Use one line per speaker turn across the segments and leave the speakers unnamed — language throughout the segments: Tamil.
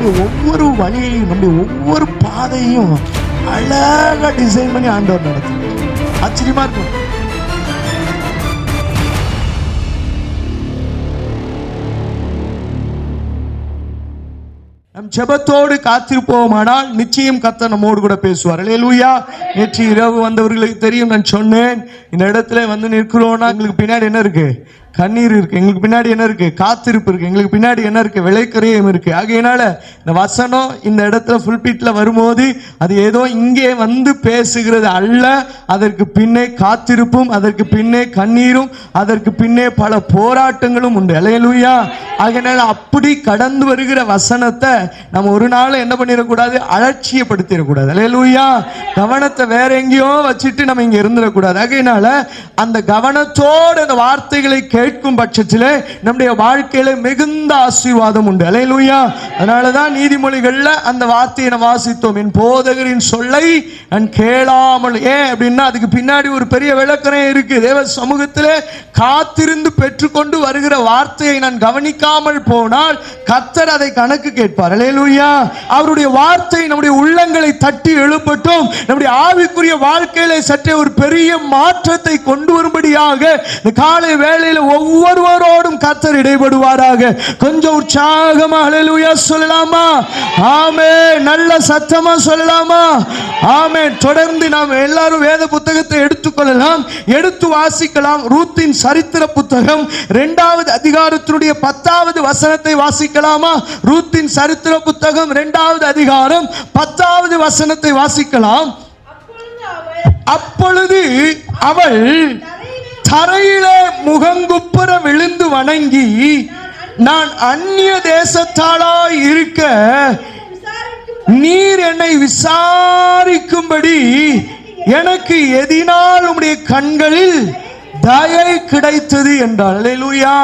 நம்முடைய ஒவ்வொரு வழியையும், நம்முடைய ஒவ்வொரு பாதையும் அழகா டிசைன் பண்ணி ஆண்டவர் நடத்தும். ஆச்சரியமா இருக்கும். நம் ஜெபத்தோடு காத்திருப்போமானால் நிச்சயம் கர்த்தர் நம்மோடு கூட பேசுவார். அல்லேலூயா. நேற்று இரவு வந்தவர்களுக்கு தெரியும், நான் சொன்னேன், இந்த இடத்துல வந்து நிற்கிறோம்னா எங்களுக்கு பின்னாடி என்ன இருக்கு? கண்ணீர் இருக்கு. எங்களுக்கு பின்னாடி என்ன இருக்கு? காத்திருப்பு இருக்கு. எங்களுக்கு பின்னாடி என்ன இருக்கு? விளைக்கரையும் இருக்கு. ஆகையினால இந்த வசனம் இந்த இடத்துல ஃபுல்பிட்ல வரும்போது அது ஏதோ இங்கே வந்து பேசுகிறது அல்ல. அதற்கு பின்னே காத்திருப்பும், அதற்கு பின்னே கண்ணீரும், அதற்கு பின்னே பல போராட்டங்களும் உண்டு. அல்லேலூயா. ஆகையினால அப்படி கடந்து வருகிற வசனத்தை நம்ம ஒரு நாள் என்ன பண்ணிடக்கூடாது? அலட்சியப்படுத்திடக்கூடாது. அல்லேலூயா. கவனத்தை வேற எங்கேயோ வச்சுட்டு நம்ம இங்க இருந்துடக்கூடாது. ஆகையினால அந்த கவனத்தோடு அந்த வார்த்தைகளை கேட்கும் பட்சத்திலே நம்முடைய வாழ்க்கையில மிகுந்த ஆசீர்வாதம் உண்டு. அல்லேலூயா. அதனாலதான் நீதிமொழிகள்ல அந்த வார்த்தையை நம்ம வாசித்தோம், என் போதகரின் சொல்லை நான் கேளாமல். ஏன் அப்படின்னா அதுக்கு பின்னாடி ஒரு பெரிய விளக்கணம் இருக்கு. தேவ சமூகத்திலே காத்திருந்து பெற்றுக்கொண்டு வருகிற வார்த்தையை நான் கவனிக்காமல் போனால் கர்த்தர் அதை கணக்கு கேட்பார். அல்லேலூயா. அவருடைய வார்த்தை நம்முடைய உள்ளங்களை தட்டி எழுப்பட்டும், நம்முடைய ஆவிக்குரிய வாழ்க்கையில சற்றே ஒரு பெரிய மாற்றத்தை கொண்டு வரும்படியாக இந்த காலை வேளையில ஒவ்வொருவரோடும் கர்த்தர் இடைபடுவாராக. கொஞ்சம் உற்சாகமா அல்லேலூயா சொல்லலாமா? ஆமென். நல்ல சத்தமா சொல்லலாமா? ஆமென். தொடர்ந்து நாம் எல்லாரும் வேத புத்தகத்தை எடுத்துக்கொள்ளலாம், எடுத்து வாசிக்கலாம். ரூத்தின் சரித்திர புத்தகம் 2வது அதிகாரத்தினுடைய 10வது வசனத்தை வாசிக்கலாமா? ரூத்தின் சரித்திர புத்தகம் 2வது அதிகாரம் 10வது வசனத்தை வாசிக்கலாம். அப்பொழுது அவள் தரையிலே முகங்குப்புற விழுந்து வணங்கி, நான் அந்நிய தேசத்தாளாய் இருக்க நீர் என்னை விசாரிக்கும்படி எனக்கு எதினால் உம்முடைய கண்களில் தயை கிடைத்தது என்றார். அல்லேலூயா.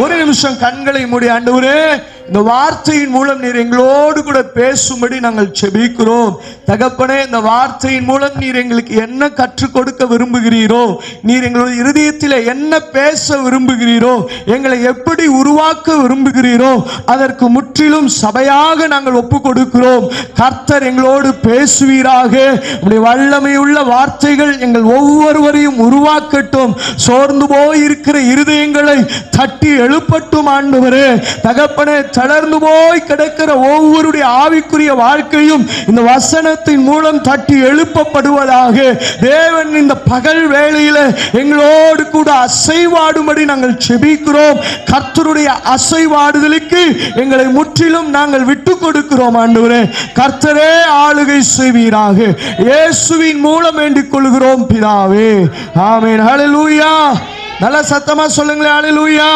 ஒரு நிமிஷம் கண்களை மூடி, ஆண்டவரே இந்த வார்த்தையின் மூலம் நீர் எங்களோடு கூட பேசும்படி நாங்கள் செபிக்கிறோம். தகப்பனே, இந்த வார்த்தையின் மூலம் நீர் எங்களுக்கு என்ன கற்றுக் கொடுக்க விரும்புகிறீரோ, நீர் எங்களுடைய இருதயத்தில் என்ன பேச விரும்புகிறீரோ, எங்களை எப்படி உருவாக்க விரும்புகிறீரோ அதற்கு முற்றிலும் சபையாக நாங்கள் ஒப்பு கொடுக்கிறோம். கர்த்தர் எங்களோடு பேசுவீராக. உம்முடைய வல்லமையுள்ள வார்த்தைகள் எங்கள் ஒவ்வொருவரையும் உருவாக்கட்டும். சோர்ந்து போய் இருக்கிற இருதயங்களை தட்டி எழுப்பட்டும் ஆண்டவரே. தகப்பனே, தளர்ந்து போய் கிடக்கிற ஒவ்வொருடைய ஆவிக்குரிய வாழ்க்கையும் இந்த வசனத்தின் மூலம் தட்டி எழுப்பப்படுவதாக. தேவன் இந்த பகல் வேளையில எங்களோடு கூட அசைவாடும்படி நாங்கள் செபிக்கிறோம். கர்த்தருடைய அசைவாடுதலுக்கு எங்களை முற்றிலும் நாங்கள் விட்டு கொடுக்கிறோம் ஆண்டவரே. கர்த்தரே ஆளுகை செய்வீராக. இயேசுவின் மூலம் வேண்டிக் கொள்கிறோம் பிதாவே. ஆமென். ஹல்லேலூயா. நல்ல சத்தமா சொல்லுங்களேன். ஹல்லேலூயா.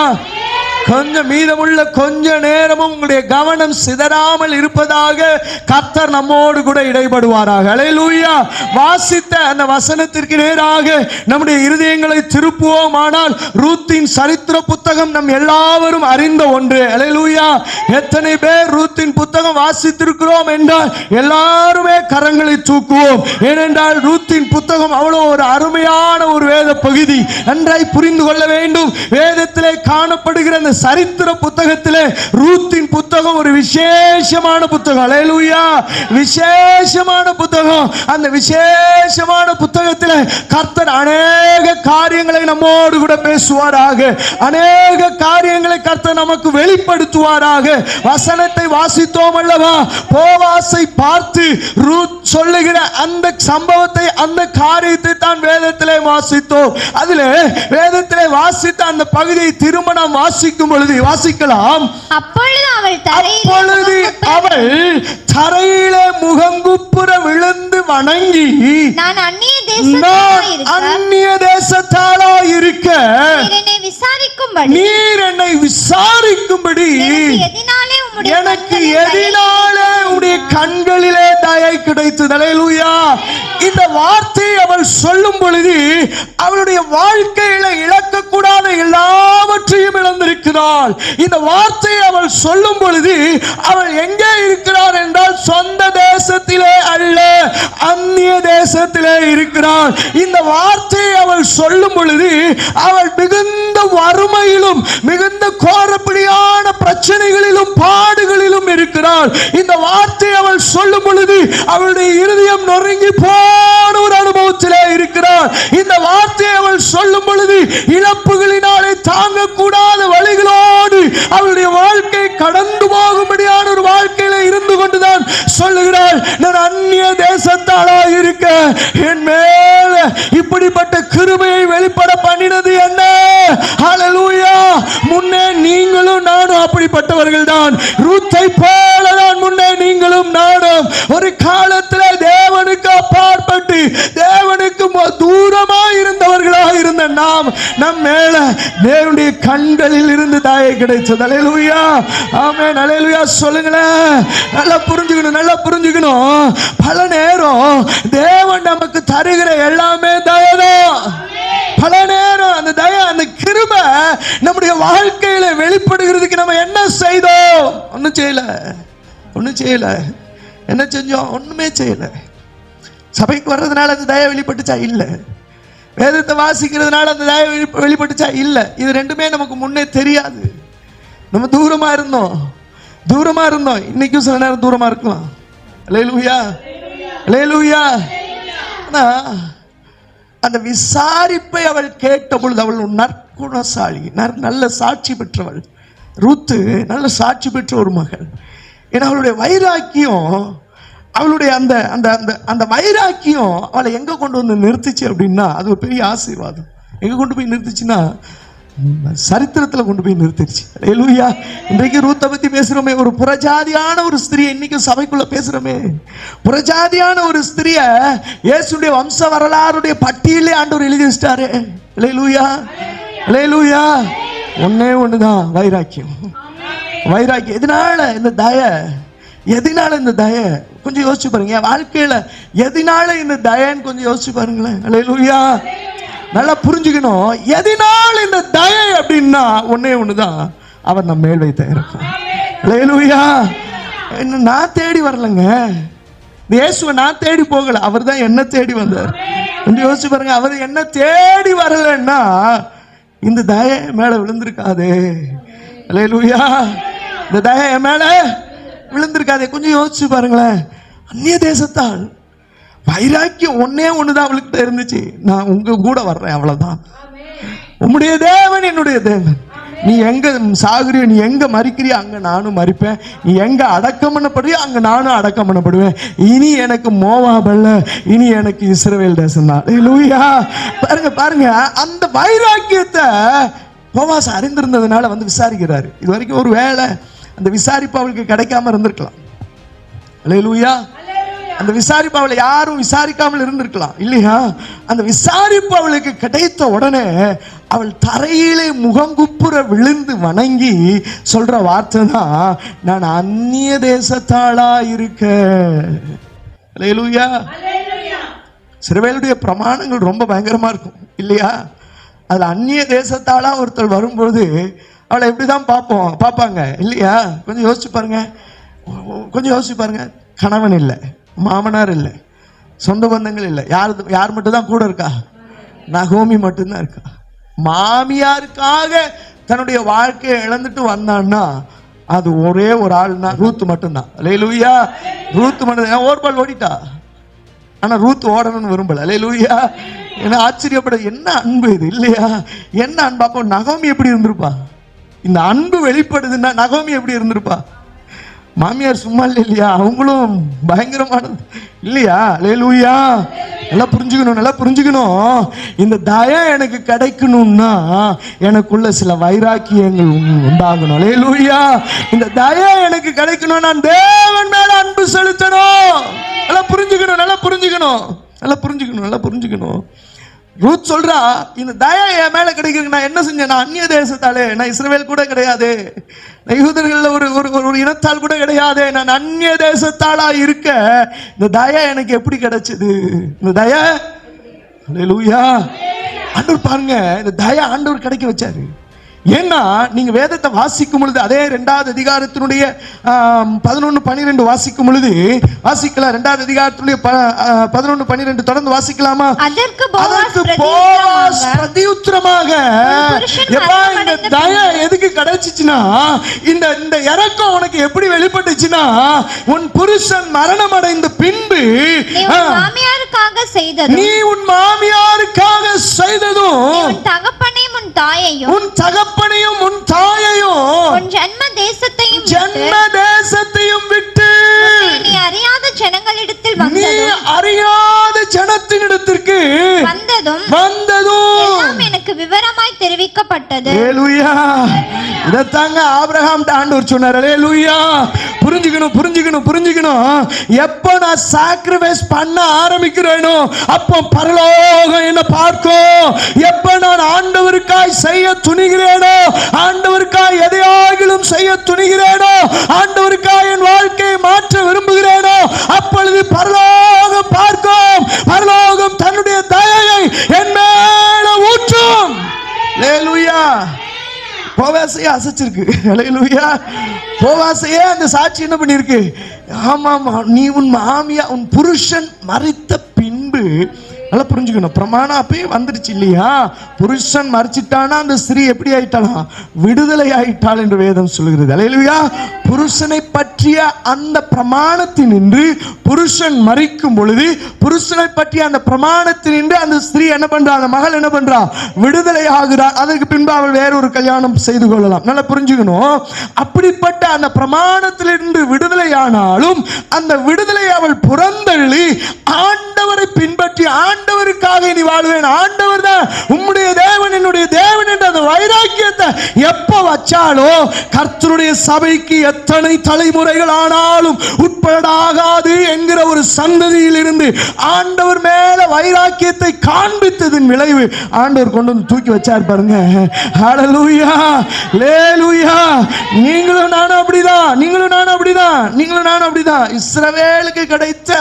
கொஞ்சம் மீதமுள்ள கொஞ்ச நேரமும் உங்களுடைய கவனம் சிதறாமல் இருப்பதாக கர்த்தர் நம்மோடு கூட இடைபடுவாராக. அல்லேலூயா. வாசித்த அந்த வசனத்திற்கு நேராக நம்முடைய இருதயங்களை திருப்புவோமானால் ரூத்தின் சரித்திர புத்தகம் நம் எல்லாரும் அறிந்த ஒன்று. அல்லேலூயா. எத்தனை பேர் ரூத்தின் புத்தகம் வாசித்திருக்கிறோம் என்றால் எல்லாருமே கரங்களை தூக்குவோம். ஏனென்றால் ரூத்தின் புத்தகம் அவ்வளவு ஒரு அருமையான ஒரு வேத பகுதி. நன்றாய் புரிந்து கொள்ள வேண்டும். வேதத்திலே காணப்படுகிற அந்த சரித்திர புத்தகத்திலே ரூத்தின் புத்தகம் ஒரு விசேஷமான புத்தகம். அல்லேலூயா. விசேஷமான புத்தகம். அந்த விசேஷமான புத்தகத்திலே கர்த்தர் அநேக காரியங்களை நம்மோடு கூட பேசுவாராக. அநேக காரியங்களை கர்த்தர் நமக்கு வெளிப்படுத்துவாராக. வசனத்தை வாசித்தோம் அல்லவா? போவாசை பார்த்து ரூத் சொல்லுகிற அந்த சம்பவத்தை, அந்த காரியத்தை தான் வேதத்திலே வாசித்தோம். அதிலே வேதத்திலே வாசித்த அந்த பகுதியை திரும்ப நாம் வாசிக்கும் பொழுது வாசிக்கலாம்.
அப்பொழுது
அவள் தரையிலே முகங்குப்புற விழுந்து வணங்கி, நான் அந்நிய தேசத்தாளாய் இருக்க நீர் என்னை விசாரிக்கும்படி எனக்கு எதினாலே உம்முடைய கண்களிலே தயை கிடைத்தது. அல்லேலூயா. இந்த வார்த்தை அவள் சொல்லும் பொழுது அவளுடைய வாழ்க்கையில இழக்கக்கூடாத எல்லாவற்றையும் இழந்திருக்கிறாள். இந்த வார்த்தை அவள் சொல்லும் பொழுது அவள் எங்கே இருக்கிறார் என்றால் சொந்த தேசத்திலே அல்ல, அந்நிய தேசத்திலே இருக்கிறாள். இந்த வார்த்தையை அவள் சொல்லும் பொழுது அவள் மிகுந்த வறுமையிலும் மிகுந்த கோரப்படியான பிரச்சனைகளிலும் பாடுகளிலும் இருக்கிறாள். இருக்கிறாள். இந்த வார்த்தை அவள் சொல்லும் பொழுது அவளுடைய இருதயம் நொறுங்கி போன ஒரு அனுபவத்திலே இருக்கிறாள். இந்த வார்த்தையை அவள் சொல்லும் பொழுது இழப்புகளினாலே தாங்கக்கூடாத வழிகளோடு அவளுடைய வாழ்க்கை கடந்து போகும்படியான ஒரு வாழ்க்கையில இருந்து கொண்டுதான் சொல்லுகிறாள், நான் அந்நிய தேசத்தாளா இருக்க என் மேல இப்படிப்பட்ட கிருபையை வெளிப்பட பண்ணினது என்ன? ஹல்லேலூயா. முன்னே நீங்களும் நானும் அப்படிப்பட்டவர்கள் தான். ரூத்தை போலதான் முன்னே நீங்களும் நானும் ஒரு காலத்தில் தேவனுக்கு அப்பாற்பட்டு தேவனுக்கு தூரமா இருந்தவர்களாக இருந்த நாம் நம் மேல தேவனுடைய கண்களில் இருந்து தயை கிடைச்சது. அல்லேலூயா, ஆமென், அல்லேலூயா. சொல்லுங்களேன். நல்லா புரிஞ்சுக்கணும், நல்லா புரிஞ்சுக்கணும். பல நேரம் தேவன் நமக்கு தருகிற எல்லாமே தயதான். பல நேரம் அந்த தயை, அந்த கிருபை நம்முடைய வாழ்க்கையில வெளிப்படுகிறதுக்கு நம்ம என்ன செய்தோம்? ஒன்னும் செய்யல. என்ன செஞ்சோம்? ஒண்ணுமே செய்யல. சபைக்கு வர்றதுனால அந்த தயை வெளிப்பட்டுச்சா? இல்ல. வேதத்தை வாசிக்கிறதுனால அந்த தயை வெளிப்பட்டுச்சா? இல்ல. இது ரெண்டுமே நமக்கு முன்னே தெரியாது. நம்ம தூரமா இருந்தோம். இன்னைக்கும் சில நேரம் தூரமா இருக்கலாம். அல்லேலூயா, அல்லேலூயா. ஆனா அந்த விசாரிப்பை அவள் கேட்ட பொழுது அவள் நற்குணசாலி, நல்ல சாட்சி பெற்றவள். ரூத்து நல்ல சாட்சி பெற்ற ஒரு மகள். ஏன்னா அவளுடைய வைராக்கியம், அவளுடைய அந்த அந்த அந்த அந்த வைராக்கியம் அவளை எங்க கொண்டு வந்து நிறுத்துச்சு அப்படின்னா, அது ஒரு பெரிய ஆசீர்வாதம். எங்க கொண்டு போய் நிறுத்துச்சுன்னா, சரித்திரத்துல கொண்டு போய் நிறுத்திடுச்சு. அல்லேலூயா. இன்றைக்கு ரூத்தை பத்தி பேசுறோமே, ஒரு புறஜாதியான ஒரு ஸ்திரீ. இன்னைக்கு சபைக்குள்ள பேசுறோமே, புறஜாதியான ஒரு ஸ்திரிய இயேசுடைய வம்ச வரலாறுடைய பட்டியலே ஆண்டவர் எழுதி வச்சிட்டாரு. அல்லேலூயா, அல்லேலூயா. ஒன்னே ஒண்ணுதான், வைராக்கியம். எதனால இந்த தயை? கொஞ்சம் யோசிச்சு பாருங்க. என் வாழ்க்கையில எதனால இந்த தயன்னு கொஞ்சம் யோசிச்சு பாருங்களேன். அல்லேலூயா. நல்லா புரிஞ்சுக்கணும். எதனால இந்த தயை அப்படின்னா ஒன்னே ஒண்ணுதான், அவர் நம்ம மேல் வைத்த இரக்கம். அல்லேலூயா. நான் தேடி வரலங்க, இயேசுவை நான் தேடி போகல, அவர் தான் என்ன தேடி வந்தார். கொஞ்சம் யோசிச்சு பாருங்க. அவர் என்ன தேடி வரலன்னா இந்த தயை மேல விழுந்திருக்காது. அல்லேலூயா. இந்த தயை மேல விழுந்திருக்காதே. கொஞ்சம் யோசிச்சு பாருங்களேன். அந்நிய தேசத்தால் வைராக்கியம் ஒன்னே ஒண்ணுதான் அவளுக்கு இருந்துச்சு, நான் உங்க கூட வர்றேன், அவ்வளவுதான். உம்முடைய தேவன் என்னுடைய தேவன். நீ எங்க சாகுறியோ, நீ எங்க மறிக்கிறியோ அங்க நானும் மறிப்பேன். நீ எங்க அடக்கம் பண்ணப்படுறியோ அங்க நானும் அடக்கம் பண்ணப்படுவேன். இனி எனக்கு மோவாபல்ல, இனி எனக்கு இஸ்ரவேல் தேசம் தான். அல்லேலூயா. பாருங்க அந்த வைராக்கியத்தை போவாஸ் அறிந்திருந்ததுனால வந்து விசாரிக்கிறாரு. இது வரைக்கும் ஒரு வேளை அந்த விசாரிப்பு அவளுக்கு கிடைக்காம இருந்திருக்கலாம். அல்லேலூயா. அந்த விசாரிப்பு அவளை யாரும் விசாரிக்காமல் இருந்திருக்கலாம் இல்லையா? அந்த விசாரிப்பு அவளுக்கு கிடைத்த உடனே அவள் தரையிலே முகங்குப்புற விழுந்து வணங்கி சொல்ற வார்த்தை தான், நான் அந்நிய தேசத்தாளா இருக்க. அல்லேலூயா. சிறுவேலுடைய பிரமாணங்கள் ரொம்ப பயங்கரமா இருக்கும் இல்லையா? அதுல அந்நிய தேசத்தாளா ஒருத்தர் வரும்போது அவளை எப்படிதான் பார்ப்பாங்க இல்லையா? கொஞ்சம் யோசிச்சு பாருங்க. கணவன் இல்லை, மாமனார் இல்லை, சொந்த பந்தங்கள் இல்லை. யார் மட்டும் தான் கூட இருக்கா? நகோமி மட்டும்தான் இருக்கா. மாமியாருக்காக தன்னுடைய வாழ்க்கையை இழந்துட்டு வந்தான்னா அது ஒரே ஒரு ஆள்னா ரூத் மட்டும்தான். அல்லேலூயா. ரூத் மட்டும். ஓர்பால் ஓடிட்டா, ஆனா ரூத் ஓடணும்னு விரும்பல. அல்லேலூயா. ஏன்னா ஆச்சரியப்பட, என்ன அன்பு இது இல்லையா? என்ன அன்பு. அப்போ நகோமி எப்படி இருந்திருப்பா? இந்த அன்பு வெளிப்படுதுன்னா நகோமி எப்படி இருந்திருப்பா? மாமியார் சும்மா இல்லையா, அவங்களும் பயங்கரமானது இல்லையா? அல்லேலூயா. நல்லா புரிஞ்சுக்கணும். இந்த தயை எனக்கு கிடைக்கணும்னா எனக்குள்ள சில வைராக்கியங்கள் உண்டாகணும். அல்லேலூயா. இந்த தயை எனக்கு கிடைக்கணும், நான் தேவன் மேல அன்பு செலுத்தணும். நல்லா புரிஞ்சுக்கணும். ரூத் சொல்றா, இந்த தயா என் மேல கிடைக்கிறது நான் என்ன செஞ்சேன்? நான் அந்நிய தேசத்தாலே, நான் இஸ்ரவேல் கூட கிடையாது, நான் யூதர்கள் ஒரு இனத்தால் கூட கிடையாது, நான் அந்நிய தேசத்தாளா இருக்க இந்த தயா எனக்கு எப்படி கிடைச்சது? இந்த தயா, அல்லேலூயா. ஆண்டவர் பாருங்க, இந்த தயா ஆண்டவர் கிடைக்க வச்சாரு. ஏன்னா நீங்க வேதத்தை வாசிக்கும் பொழுது அதே 2வது அதிகாரத்தினுடைய 11-12 வாசிக்கும் பொழுது வாசிக்கலாம். 2வது அதிகாரத்தினுடைய 11-12 தொடர்ந்து வாசிக்கலாமா?
அதற்கு போவாஸ்
பிரதியுத்தரமாக, இந்த தயை எதுக்கு கிடைச்சிச்சுன்னா, இந்த இரக்கம் உனக்கு எப்படி வெளிப்பட்டுச்சுன்னா, உன் புருஷன் மரணம் அடைந்த பின்பு நீ உன் மாமியாருக்காக செய்ததும்
உன் தகப்பனையும் உன் தாயையும் உன் ஜன்ம தேசத்தையும் விட்டு நீ அறியாத ஜனத்தினிடத்திற்கு வந்ததும் எனக்கு விவரமாய் தெரிவிக்கப்பட்டது.
ஹல்லேலூயா. இதத்தாங்க ஆபிரகாம் ஆண்டவர் சொன்னார். ஹல்லேலூயா. புரிஞ்சுக்கணும். எப்ப நான் சாக்ரிஃபைஸ் பண்ண ஆரம்பிக்கிறேனோ அப்போ பரலோகம் என்ன பார்க்கும். எப்ப நான் ஆண்டவருக்காய் செய்ய துணிகிறேனோ, ஆண்டவருக்காய் எதையாகிலும் செய்ய துணிகிறேனோ, ஆண்டவருக்காய் என் வாழ்க்கையை மாற்ற விரும்புகிறேனோ, அப்பொழுது பரலோகம் பார்க்கும். பரலோகம் தன்னுடைய தயையை என் மேல ஊற்றும். ஹல்லேலூயா. போவாசையே அசைச்சிருக்கு. ஹல்லேலூயா. போவாசையே அந்த சாட்சி என்ன பண்ணிருக்கு? ஆமாமா, நீ உன் மாமியா உன் புருஷன் மரித்த பின்பு, நல்லா புரிஞ்சுக்கணும், பிரமாணம் அப்பயே வந்துருச்சு இல்லையா? புருஷன் மரிச்சிட்டானா அந்த ஸ்திரீ எப்படி ஆயிட்டாளா? விடுதலை ஆயிட்டாள் என்று வேதம் சொல்லுகிறது. ஹல்லேலூயா. புருஷனை பற்றிய அந்த பிரமாணத்தினின்று புருஷன் மரிக்கும் பொழுது, புருஷனை பற்றிய அந்த பிரமாணத்தினின்று அந்த ஸ்திரீ என்ன பண்றா? அந்த மகள் என்ன பண்றா? விடுதலை ஆகிறார். அதற்கு பின்பு அவள் வேறொரு கல்யாணம் செய்து கொள்ளலாம். நல்லா புரிஞ்சுக்கணும். அப்படிப்பட்ட அந்த பிரமாணத்திலிருந்து விடுதலை ஆனாலும் அந்த விடுதலை அவள் புறந்தள்ளி ஆண்டவரை பின்பற்றி ஆண்டவருக்காக நீ வாழ்வேன், ஆண்டவர் தான் உம்முடைய தேவன், என்னுடைய தேவன் என்ற அந்த வைராக்கியத்தை எப்ப வச்சாலோ, கர்த்தருடைய சபைக்கு எத்தனை தலைமுறைகள் ஆனாலும் உட்படாகாது என்கிற ஒரு சந்ததியில் இருந்து ஆண்டவர் மேல வைராக்கியத்தை காண்பித்ததின் விளைவு ஆண்டவர் கொண்டு வந்து தூக்கி வச்சார் பாருங்க. ஹல்லேலூயா. ஹல்லேலூயா. நீங்களும் நானும் அப்படிதான். இஸ்ரவேலுக்கு கிடைத்த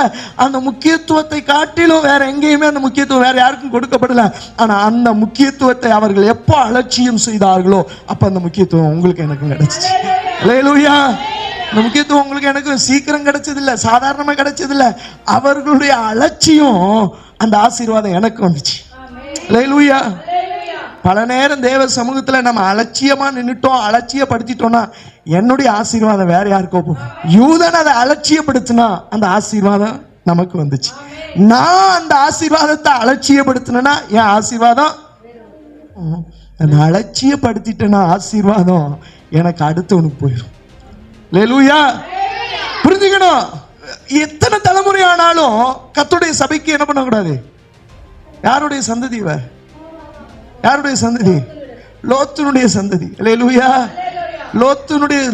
அந்த முக்கியத்துவத்தை காட்டிலும் வேற எங்கேயுமே அந்த முக்கியத்துவம் வேற யாருக்கும் கொடுக்கப்படல. ஆனா அந்த முக்கியத்துவத்தை அவர்கள் எப்போ அலட்சியம் செய்தார்களோ அப்ப அந்த முக்கியத்துவம் உங்களுக்கு எனக்கு கிடைச்சிச்சு. ஹல்லேலூயா. இந்த முக்கியத்துவம் உங்களுக்கு எனக்கு சீக்கிரம் கிடைச்சதில்லை, சாதாரணமா கிடைச்சதில்லை. அவர்களுடைய அலட்சியம் அந்த ஆசீர்வாதம் எனக்கு வந்துச்சு. ஹல்லேலூயா. பல நேரம் தேவ சமூகத்துல நம்ம அலட்சியமா நின்னுட்டோம், அலட்சியப்படுத்திட்டோம்னா என்னுடைய ஆசீர்வாதம் வேற யாருக்கோ போகும். யூதன் அதை அலட்சியப்படுத்தினா அந்த ஆசீர்வாதம் நமக்கு வந்துச்சு. நான் அந்த ஆசீர்வாதத்தை அலட்சியப்படுத்தினா என் ஆசீர்வாதம், அலட்சியப்படுத்திட்டேன்னா ஆசீர்வாதம் எனக்கு அடுத்தவனுக்கு போயிடும். ஹல்லேலூயா. புரிஞ்சுக்கணும். எத்தனை தலைமுறை ஆனாலும் கர்த்தருடைய சபைக்கு என்ன பண்ணக்கூடாது? யாருடைய சந்ததி? யாருடைய சந்ததி? லோத்துனுடைய சந்ததி. ஹல்லேலூயா.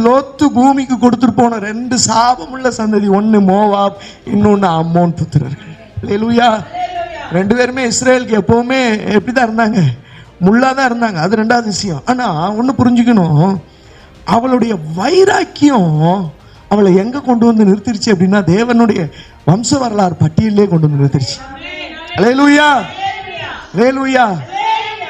லோத்து பூமிக்கு கொடுத்துட்டு போன 2 சாபமுள்ள சந்ததி. ஒன்னு மோவாப், இன்னொன்னு அம்மோன் புத்திரர்கள். ஹல்லேலூயா. 2 பேருமே இஸ்ரேலுக்கு எப்பவுமே எப்படிதான் இருந்தாங்க? முள்ளாதான் இருந்தாங்க. அது 2வது விஷயம். ஆனா ஒன்னு புரிஞ்சுக்கணும், அவளுடைய வைராக்கியம் அவளை எங்க கொண்டு வந்து நிறுத்திருச்சு அப்படின்னா தேவனுடைய வம்ச வரலாறு பட்டியலே கொண்டு வந்து நிறுத்திருச்சு. ஹல்லேலூயா. ஹல்லேலூயா.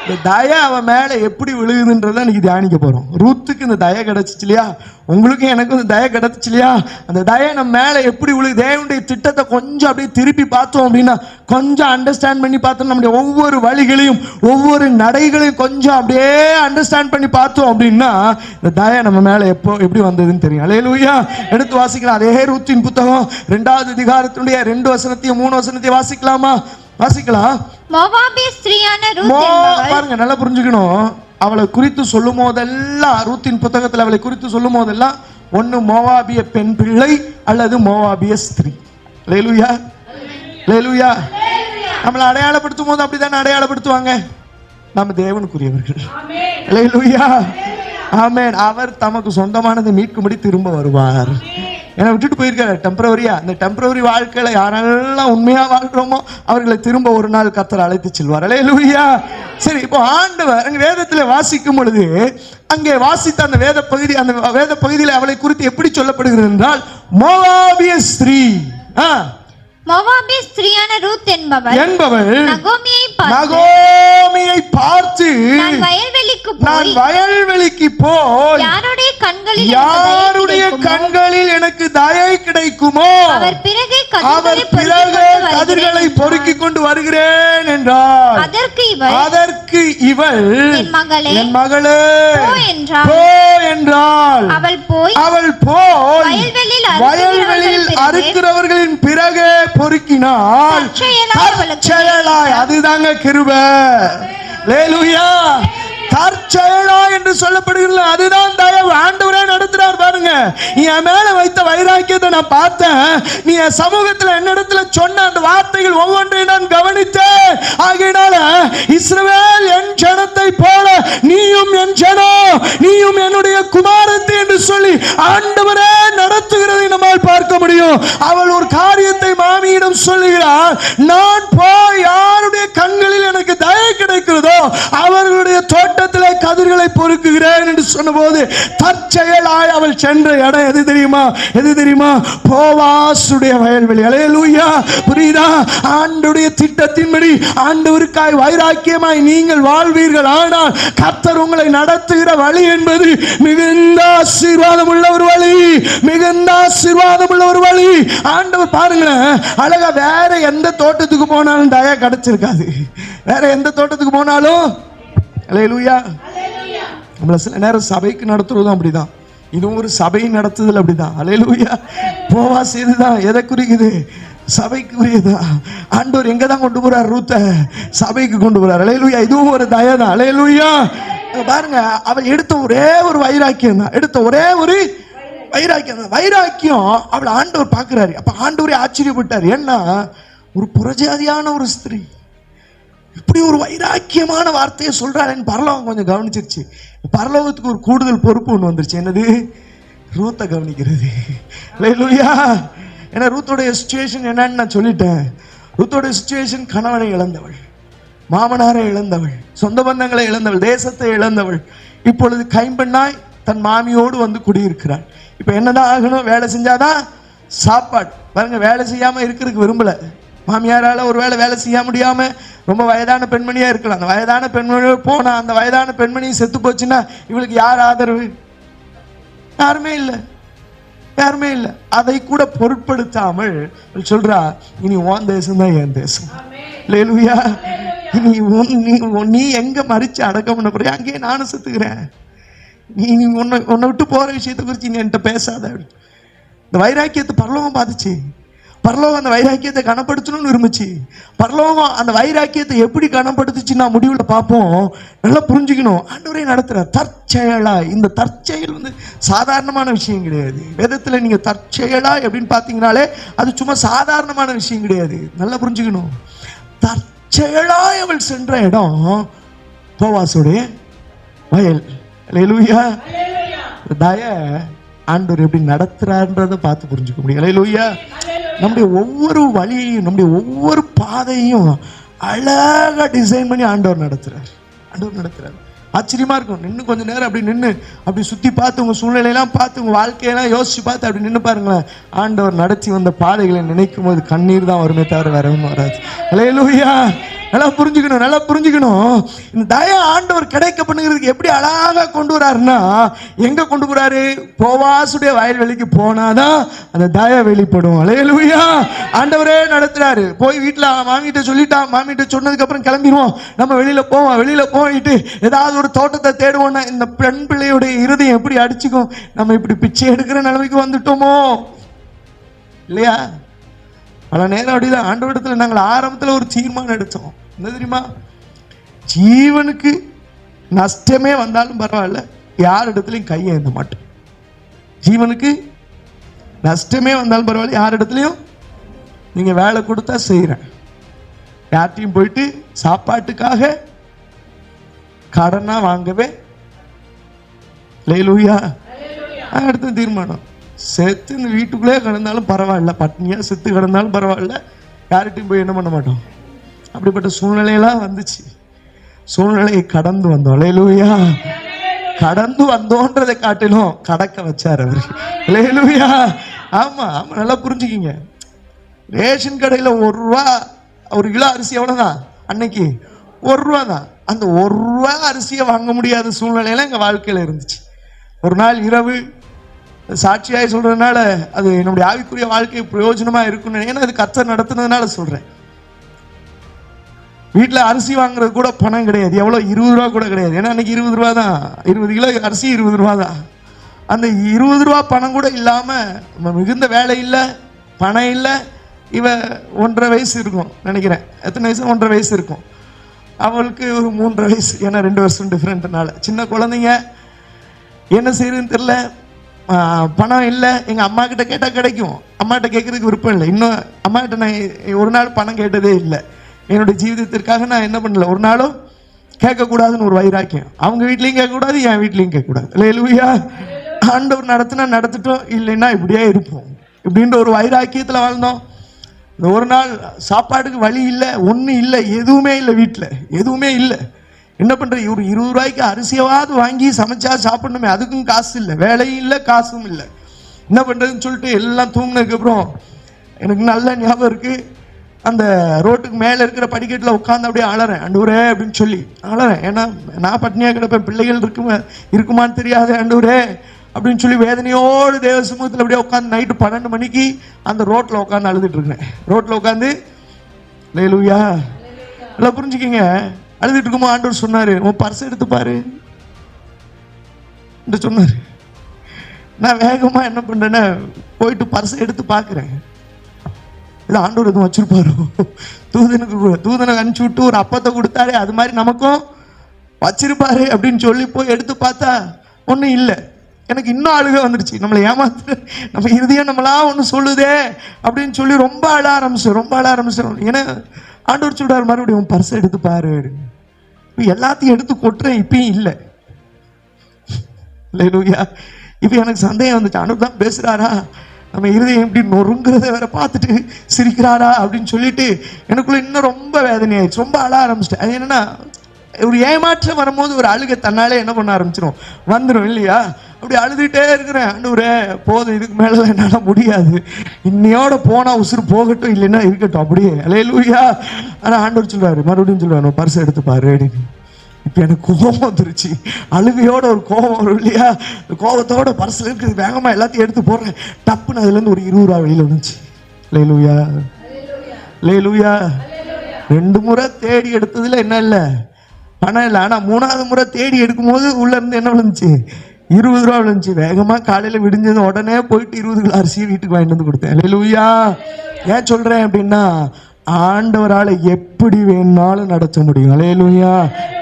இந்த தயை அவன் மேல எப்படி விழுகுதுன்றத இன்னைக்கு தியானிக்க போறோம். ரூத்துக்கு இந்த தயை கிடைச்சிச்சு இல்லையா? உங்களுக்கும் எனக்கும் இந்த தயை கிடைச்சிச்சு இல்லையா? அந்த தயை நம்ம மேல எப்படி விழுகு? தேவனுடைய திட்டத்தை கொஞ்சம் அப்படியே திருப்பி பார்த்தோம் அப்படின்னா, கொஞ்சம் அண்டர்ஸ்டாண்ட் பண்ணி பார்த்தோம், நம்முடைய ஒவ்வொரு வழிகளையும் ஒவ்வொரு நடைகளையும் கொஞ்சம் அப்படியே அண்டர்ஸ்டாண்ட் பண்ணி பார்த்தோம் அப்படின்னா இந்த தயை நம்ம மேல எப்படி வந்ததுன்னு தெரியும். ஹல்லேலூயா. எடுத்து வாசிக்கலாம். அதே ரூத்தின் புத்தகம் 2வது அதிகாரத்தினுடைய 2 வசனத்தையும் 3 வசனத்தையும் வாசிக்கலாமா? வாசிக்கலாம்.
மோவாபிய ஸ்திரீயான ரூத்
பாருங்க, நல்லா புரிஞ்சுக்கணும். அவளை குறித்து சொல்லும் போதெல்லாம், ரூத்தின் புத்தகத்தில் அவளை குறித்து சொல்லும் போதெல்லாம் ஒன்னு மோவாபிய பெண் பிள்ளை அல்லது மோவாபிய ஸ்திரீ. ஹல்லேலூயா. ஹல்லேலூயா. நம்மளை அடையாளப்படுத்தும் போது அப்படித்தானே அடையாளப்படுத்துவாங்க. நம்ம தேவனுக்குரியவர்கள். ஹல்லேலூயா. ஆமென். அவர் தமக்கு சொந்தமானதை மீட்கும்படி திரும்ப வருவார். என்னை விட்டுட்டு போயிருக்காரு டெம்பரவரியா. இந்த டெம்பரவரி வாழ்க்கையில யாரெல்லாம் உண்மையா வாழ்றோமோ அவர்களை திரும்ப ஒரு நாள் கர்த்தர் அழைத்து செல்வார். ஹல்லேலூயா. சரி, இப்போ ஆண்டவர் அங்க வேதத்துல வாசிக்கும் பொழுது அங்கே வாசித்த அந்த வேத பகுதியில் அவளை குறித்து எப்படி சொல்லப்படுகிறது என்றால் மோவாபிய ஸ்திரீ.
மோவாபிய ஸ்திரியான ரூத் என்பவள்
நகோமியை பார்த்து
நான்
வயல்வெளிக்கு போய்
யாருடைய
கண்களில் எனக்கு தயை கிடைக்குமோ
அவர் பிறகு
கதிர்களை பொறுக்கிக் கொண்டு வருகிறேன் என்றார். அதற்கு இவள் என் மகளே போ என்றாள். அவள் போய் வயல்வெளியில் அறுக்கிறவர்களின் பிறகு பொறுக்கினாள். தற்செயலாய், அதுதாங்க கிருபை. அல்லேலூயா. தற்செயலா என்று சொல்லப்படுகிறது, அதுதான் தயவு. ஆண்டவரே நடத்துறார் பாருங்க. நீ என் மேல வைத்த வைராக்கியத்தை நான் பார்த்தேன். நீ என் சமூகத்தில் என்னிடத்துல சொன்ன அந்த வார்த்தைகள் ஒவ்வொன்றையும் நான் கவனித்தேன். ஆகையினால இஸ்ரவேல் என் ஜனத்தை போல நீயும் என் ஜனம், நீயும் என்னுடைய குமாரத்தி என்று சொல்லி ஆண்டவரே நடத்துகிறதை நம்மால் பார்க்க முடியும். அவள் ஒரு காரியத்தை மாமியிடம் சொல்லுகிறார். நான் போய் யாருடைய கண்களில் எனக்கு தயை கிடைக்கிறதோ அவர்களுடைய தோட்டத்திலே கதிர்களை பொறுக்குகிறேன் என்று சொன்னபோது தற்செயலாய் அவள் சென்ற இடம் எது தெரியுமா? போவாசுடைய வயல்வெளி. அல்லேலூயா. புரியுதா? ஆண்டவருடைய திட்டத்தின்படி ஆண்டவருக்காய் வைராக்கியமாய் நீங்கள் வாழ்வீர்கள். ஆனால் கர்த்தர் உங்களை நடத்துகிற வழி என்பது மிகுந்த ஆசீர்வாதம் உள்ள ஒரு வழி, மிகுந்த ஆசீர்வாதம் உள்ள ஒரு வழி. ஆண்டவர் பாருங்களேன், அழகா வேற எந்த தோட்டத்துக்கு போனாலும் தயா கிடைச்சிருக்காது. வேற எந்த தோட்டத்துக்கு போனாலும் அல்லேலூயா. நம்மள சில நேரம் சபைக்கு நடத்துறதும் அப்படிதான், இதுவும் ஒரு சபை நடத்துதல் அப்படிதான். அல்லேலூயா. போவாஸ் இதுதான் எதை குறிக்குது? சபைக்கு உரியதா. ஆண்டவர் எங்க தான் கொண்டு போறார்? ரூத்தை சபைக்கு கொண்டு போறார். அல்லேலூயா. இதுவும் ஒரு தயதான். அல்லேலூயா. பாருங்க, அவள் எடுத்த ஒரே ஒரு வைராக்கியம் தான், எடுத்த ஒரே ஒரு வைராக்கியம் அவளை ஆண்டவர் பார்க்கிறாரு. அப்ப ஆண்டவரே ஆச்சரியப்பட்டார். ஏன்னா ஒரு புறஜாதியான ஒரு ஸ்திரீ இப்படி ஒரு வைராக்கியமான வார்த்தையை சொல்றாருன்னு பரலோகம் கொஞ்சம் கவனிச்சிருச்சு. பரலோகத்துக்கு ஒரு கூடுதல் பொறுப்பு ஒன்று வந்துருச்சு. என்னது? ரூத்தை கவனிக்கிறது. அல்லேலூயா. ஏன்னா ரூத்தோடைய சிச்சுவேஷன் என்னன்னு நான் சொல்லிட்டேன். ரூத்தோடைய சிச்சுவேஷன் கணவனை இழந்தவள், மாமனாரை இழந்தவள், சொந்த பந்தங்களை இழந்தவள், தேசத்தை இழந்தவள். இப்பொழுது கைம்பெண்ணாய் தன் மாமியோடு வந்து குடியிருக்கிறாள். இப்போ என்னதான் ஆகணும்? வேலை செஞ்சாதான் சாப்பாடு. பாருங்க, வேலை செய்யாம இருக்கிறதுக்கு விரும்பல. மாமியாரால ஒரு வேலை செய்ய முடியாம ரொம்ப வயதான பெண்மணியா இருக்கலாம். அந்த வயதான பெண்மணி போனா அந்த வயதான பெண்மணி செத்து போச்சுன்னா இவளுக்கு யார் ஆதரவு? யாருமே இல்லை. அதை கூட பொருட்படுத்தாமல் சொல்றா, இனி உன் தேசம் தான் என் தேசம். அல்லேலூயா. நீ எங்க மறிச்சு அடக்கம் பண்ண போற, அங்கேயே நானும் செத்துக்கிறேன். நீ உன்னை விட்டு போற விஷயத்தை குறித்து நீ என்கிட்ட பேசாத. இந்த வைராக்கியத்தை பரலோகம் பார்த்துச்சு. பரலோகம் அந்த வைராக்கியத்தை கனப்படுத்தணும்னு விரும்புச்சு. பரலோகம் அந்த வைராக்கியத்தை எப்படி கனப்படுத்துச்சு நான் முடிவில் பார்ப்போம். நல்லா புரிஞ்சுக்கணும். ஆண்டவரே நடத்துறார் தற்செயலா. இந்த தற்செயல் சாதாரணமான விஷயம் கிடையாது. வேதத்துல நீங்க தற்செயலா எப்படின்னு பார்த்தீங்கனாலே அது சும்மா சாதாரணமான விஷயம் கிடையாது. நல்லா புரிஞ்சுக்கணும். தற்செயலாய் அவள் சென்ற இடம் போவாசுடைய வயல். அல்லேலூயா. தய ஆண்டவர் எப்படி நடத்துறான்றதை பார்த்து புரிஞ்சுக்க முடியும். அல்லேலூயா. நம்முடைய ஒவ்வொரு வழியையும், நம்முடைய ஒவ்வொரு பாதையும் அழகா டிசைன் பண்ணி ஆண்டவர் நடத்துறார். ஆச்சரியமா இருக்கும். நின்று கொஞ்சம் நேரம் அப்படி நின்று அப்படி சுத்தி பார்த்து உங்க சூழ்நிலையெல்லாம் பார்த்து உங்க வாழ்க்கையெல்லாம் யோசிச்சு பார்த்து அப்படி நின்று பாருங்களேன். ஆண்டவர் நடத்தி வந்த பாதைகளை நினைக்கும் போது கண்ணீர் தான் வருமே தவிர வேற ஒன்றும் வராது. அல்லேலூயா. நல்லா புரிஞ்சுக்கணும். இந்த தய ஆண்டவர் கிடைக்க பண்ணுகிறதுக்கு எப்படி அழகா கொண்டு வராருன்னா, எங்க கொண்டு போறாரு? போவாசுடைய வயல்வெளிக்கு போனாதான் அந்த தய வெளிப்படும். அல்லேலூயா. ஆண்டவரே நடத்துறாரு. போய் வீட்டுல மாமிகிட்ட சொல்லிட்டான். மாமிகிட்ட சொன்னதுக்கு அப்புறம் கிளம்பிடுவோம், நம்ம வெளியில போயிட்டு ஏதாவது ஒரு தோட்டத்தை தேடுவோம்னா இந்த பெண் பிள்ளையுடைய இருதயம் எப்படி அடிச்சுக்கும்? நம்ம இப்படி பிச்சை எடுக்கிற நிலைமைக்கு வந்துட்டோமோ இல்லையா? பல நேரம் அப்படிதான். ஆண்டவரிடத்துல நாங்கள் ஆரம்பத்தில் ஒரு தீர்மானம் எடுத்தோம். என்ன தெரியுமா? ஜீவனுக்கு நஷ்டமே வந்தாலும் பரவாயில்ல, யார் இடத்துலையும் கையை ஏந்த மாட்டோம். ஜீவனுக்கு நஷ்டமே வந்தாலும் பரவாயில்ல, யார் இடத்துலையும் நீங்க வேலை கொடுத்தா செய்யறேன். யார்ட்டையும் போயிட்டு சாப்பாட்டுக்காக கடனா வாங்கவே. அல்லேலூயா. அடுத்த தீர்மானம், செத்து இந்த வீட்டுக்குள்ளே கிடந்தாலும் பரவாயில்ல, பட்னியா செத்து கிடந்தாலும் பரவாயில்ல, யார்கிட்டையும் போய் என்ன பண்ண மாட்டோம். அப்படிப்பட்ட சூழ்நிலையெல்லாம் வந்துச்சு. சூழ்நிலையை கடந்து வந்தோம். அல்லேலூயா. கடந்து வந்தோன்றதை காட்டிலும் கடக்க வச்சார் அவர். அல்லேலூயா. ஆமா, நல்லா புரிஞ்சுக்கிங்க. ரேஷன் கடையில் 1 ரூபா, 1 கிலோ அரிசி எவ்வளோதான் அன்னைக்கு? 1 ரூபா தான். அந்த 1 ரூபா அரிசியை வாங்க முடியாத சூழ்நிலையெல்லாம் எங்கள் வாழ்க்கையில் இருந்துச்சு. ஒரு நாள் இரவு, சாட்சியாய் சொல்றதுனால அது என்னுடைய ஆவிக்குரிய வாழ்க்கை பிரயோஜனமா இருக்குன்னு, ஏன்னா அது கர்த்தர் நடத்துனதுனால சொல்றேன். வீட்டில் அரிசி வாங்குறது கூட பணம் கிடையாது. எவ்வளோ? 20 ரூபா கூட கிடையாது. ஏன்னா அன்னைக்கு 20 ரூபா தான். 20 கிலோ அரிசி 20 ரூபா தான். அந்த 20 ரூபா பணம் கூட இல்லாமல் மிகுந்த வேலை இல்லை, பணம் இல்லை. இவ 1.5 வயசு இருக்கும் நினைக்கிறேன். எத்தனை வயசு? 1.5 வயசு இருக்கும். அவளுக்கு ஒரு 3.5 வயசு. ஏன்னா 2 வருஷம் டிஃப்ரெண்ட்னால சின்ன குழந்தைங்க. என்ன செய்யுதுன்னு தெரியல, பணம் இல்லை. எங்கள் அம்மா கிட்ட கேட்டால் கிடைக்கும், அம்மாகிட்ட கேட்கறதுக்கு விருப்பம் இல்லை. இன்னும் அம்மாகிட்ட நான் ஒரு நாள் பணம் கேட்டதே இல்லை. என்னுடைய ஜீவிதத்திற்காக நான் என்ன பண்ணல, ஒரு நாளும் கேட்கக்கூடாதுன்னு ஒரு வைராக்கியம். அவங்க வீட்லையும் கேட்கக்கூடாது, என் வீட்லையும் கேட்கக்கூடாது. அல்லேலூயா. ஆண்டவர் நடத்தினா நடத்திட்டோம், இல்லைன்னா இப்படியே இருப்போம் இப்படின்ற ஒரு வைராக்கியத்தில் வாழ்ந்தோம். இந்த ஒரு நாள் சாப்பாட்டுக்கு வழி இல்லை, ஒன்றும் இல்லை, எதுவுமே இல்லை, வீட்டில் எதுவுமே இல்லை. என்ன பண்ணுறது? ஒரு 20 ரூபாய்க்கு அரிசியாவது வாங்கி சமைச்சா சாப்பிடணுமே, அதுக்கும் காசு இல்லை, வேலையும் இல்லை, காசும் இல்லை. என்ன பண்ணுறதுன்னு சொல்லிட்டு எல்லாம் தூங்கினதுக்கப்புறம் எனக்கு நல்ல ஞாபகம் இருக்குது. அந்த ரோட்டுக்கு மேலே இருக்கிற படிக்கட்டில் உட்காந்து அப்படியே அழறேன், ஆண்டவரே அப்படின்னு சொல்லி அழறேன். ஏன்னா நான் பட்னியாக கிடப்பேன், பிள்ளைகள் இருக்குமான்னு தெரியாது, ஆண்டவரே அப்படின்னு சொல்லி வேதனையோடு தேவ சமூகத்தில் அப்படியே உட்காந்து நைட்டு 12 மணிக்கு அந்த ரோட்டில் உட்காந்து அழுதுட்டு இருக்கிறேன். ரோட்டில் உட்காந்து அல்லேலூயா எல்லாம் புரிஞ்சுக்கிங்க. அழுதுட்டு இருக்கும்போது ஆண்டவர் சொன்னார், உன் பர்ஸ் எடுத்து பாரு என்று சொன்னார். நான் வேகமாக என்ன பண்ணுறேன்னா போயிட்டு பர்ஸை எடுத்து பார்க்குறேன். இல்லை ஆண்டவர் எதுவும் வச்சிருப்பாரோ, தூதனுக்கு அனுப்பிச்சு விட்டு ஒரு அப்பத்தை கொடுத்தாரு, அது மாதிரி நமக்கும் வச்சிருப்பாரு அப்படின்னு சொல்லி போய் எடுத்து பார்த்தா ஒன்றும் இல்லை. எனக்கு இன்னும் அழுக வந்துடுச்சு. நம்மளை ஏமாத்து, நம்ம இறுதியாக நம்மளாம் ஒன்று சொல்லுதே அப்படின்னு சொல்லி ரொம்ப அழ ஆரம்பிச்சோம். ஏன்னா ஆண்டவர் சொல்றாரு, மறுபடியும் பர்ஸை எடுத்து பாரு. எல்லாத்தையும் எடுத்து கொட்டுறேன், இப்பயும் இல்லை. அல்லேலூயா. இப்போ எனக்கு சந்தேகம் வந்துச்சு, ஆண்டவர் தான் பேசுறாரா, நம்ம இருதயம் எப்படி நொறுங்கிறத வேற பார்த்துட்டு சிரிக்கிறாரா அப்படின்னு சொல்லிட்டு எனக்குள்ள இன்னும் ரொம்ப வேதனை ஆயிடுச்சு. ரொம்ப அழ ஆரம்பிச்சிட்டேன். அது என்னன்னா, ஒரு ஏமாற்றம் வரும்போது ஒரு அழுகை தன்னாலே என்ன பண்ண ஆரம்பிச்சிடும், வந்துடும் இல்லையா? அப்படி அழுதுகிட்டே இருக்கிறேன். ஆண்டவரே போதும், இதுக்கு மேலே என்னால் முடியாது, இன்னையோட போனால் உசுறு போகட்டும், இல்லைன்னா இருக்கட்டும் அப்படியே. அல்லேலூயா. ஆனால் ஆண்டவர் சொல்றாரு, மறுபடியும் சொல்லுவார், பர்ஸ் எடுத்து பாரு அப்படின்னு. இப்போ எனக்கு கோபம் வந்துருச்சு, அழுகையோட ஒரு கோபம் வரும் இல்லையா? கோபத்தோட பர்ஸில் இருக்கிறது வேகமாக எல்லாத்தையும் எடுத்து போடுறேன். டப்புன்னு அதுலேருந்து ஒரு 20 ரூபா வெளியில் வந்துச்சு. அல்லேலூயா, அல்லேலூயா. 2 முறை தேடி எடுத்ததுல என்ன இல்லை, பணம் இல்லை. ஆனால் 3ஆவது முறை தேடி எடுக்கும்போது உள்ள இருந்து என்ன விழுந்துச்சு, 20 ரூபா விழுந்துச்சு. வேகமாக காலையில் விடிஞ்சது உடனே போயிட்டு 20 கிலோ அரிசியை வீட்டுக்கு வாங்கிட்டு வந்து கொடுத்தேன். அல்லேலூயா. ஏன் சொல்கிறேன் அப்படின்னா, ஆண்டவரால் எப்படி வேணாலும் நடத்த முடியும். அல்லேலூயா.